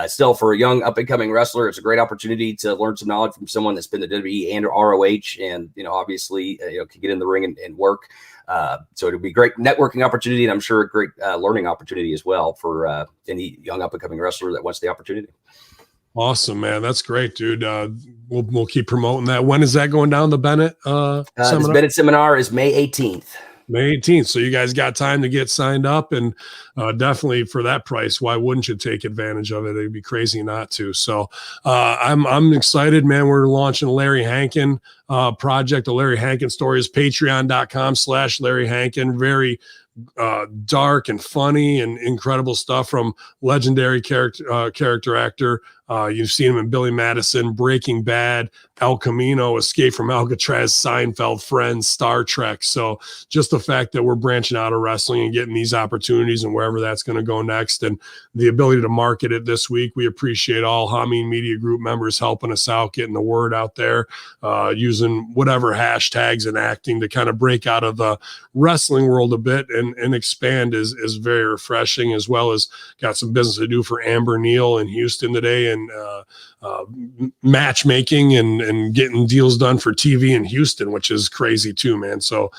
Speaker 2: still, for a young up and coming wrestler, it's a great opportunity to learn some knowledge from someone that's been to WWE and ROH, and obviously, can get in the ring and work. So it'll be a great networking opportunity, and I'm sure a great learning opportunity as well for any young up and coming wrestler that wants the opportunity.
Speaker 1: Awesome, man. That's great, dude. We'll keep promoting that. When is that going down, the Bennett seminar?
Speaker 2: This Bennett seminar is May 18th.
Speaker 1: May 18th. So you guys got time to get signed up, and definitely for that price, why wouldn't you take advantage of it? It'd be crazy not to. So I'm excited, man. We're launching a Larry Hankin project. The Larry Hankin story is patreon.com/Larry Hankin. Very dark and funny and incredible stuff from legendary character actor. You've seen him in Billy Madison, Breaking Bad, El Camino, Escape from Alcatraz, Seinfeld, Friends, Star Trek. So just the fact that we're branching out of wrestling and getting these opportunities and wherever that's going to go next, and the ability to market it this week, we appreciate all Hameen Media Group members helping us out, getting the word out there, using whatever hashtags and acting to kind of break out of the wrestling world a bit and expand is very refreshing, as well as got some business to do for Amber Neal in Houston today, and matchmaking and getting deals done for TV in Houston, which is crazy too, man. So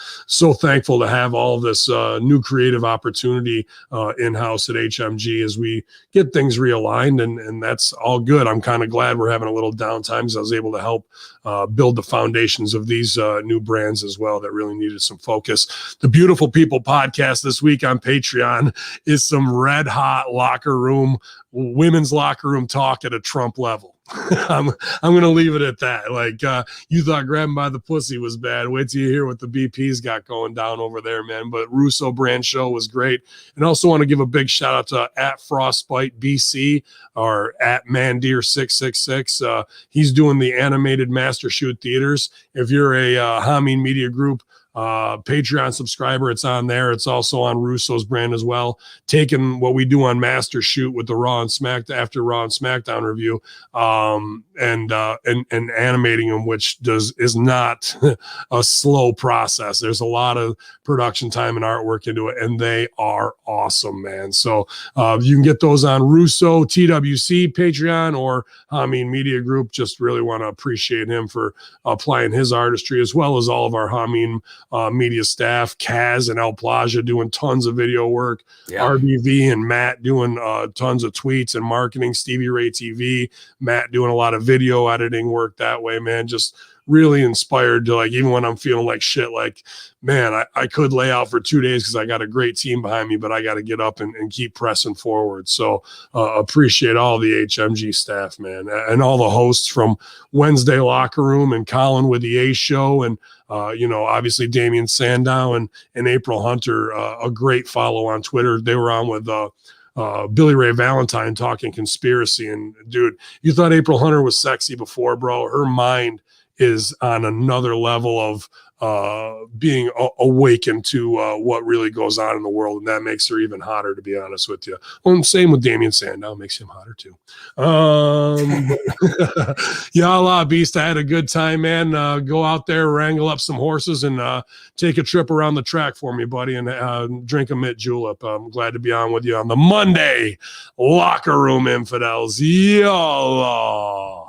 Speaker 1: thankful to have all of this new creative opportunity in-house at HMG as we get things realigned, and that's all good. I'm kind of glad we're having a little downtime, because I was able to help build the foundations of these new brands as well that really needed some focus. The Beautiful People podcast this week on Patreon is some red hot women's locker room talk at a Trump level. I'm gonna leave it at that. Like you thought grabbing by the pussy was bad. Wait till you hear what the BP's got going down over there, man. But Russo Brand Show was great. And also want to give a big shout out to at Frostbite BC or at Mandeer666. He's doing the animated Master Shoot theaters. If you're a Hameen Media Group Patreon subscriber, it's on there. It's also on Russo's brand as well. Taking what we do on Master Shoot with the Raw and SmackDown after Raw and SmackDown review, and animating them, which is not a slow process. There's a lot of production time and artwork into it, and they are awesome, man. So you can get those on Russo TWC Patreon or Hameen Media Group. Just really want to appreciate him for applying his artistry, as well as all of our Hameen media staff, Kaz and El Plaja doing tons of video work, RBV and Matt doing tons of tweets and marketing, Stevie Ray TV, Matt doing a lot of video editing work that way, man. Just really inspired to, like, even when I'm feeling like shit, like, man, I could lay out for 2 days because I got a great team behind me, but I got to get up and keep pressing forward. So appreciate all the HMG staff, man, and all the hosts from Wednesday Locker Room and Colin with the A Show, and obviously Damian Sandow and April Hunter, a great follow on Twitter. They were on with Billy Ray Valentine talking conspiracy. And dude, you thought April Hunter was sexy before, bro. Her mind is on another level of being awakened to what really goes on in the world, and that makes her even hotter, to be honest with you. Well, same with Damian Sandow, makes him hotter too. Yalla Beast, I had a good time, man. Go out there, wrangle up some horses, and take a trip around the track for me, buddy, and drink a mint julep. I'm glad to be on with you on the Monday Locker Room Infidels. Yalla.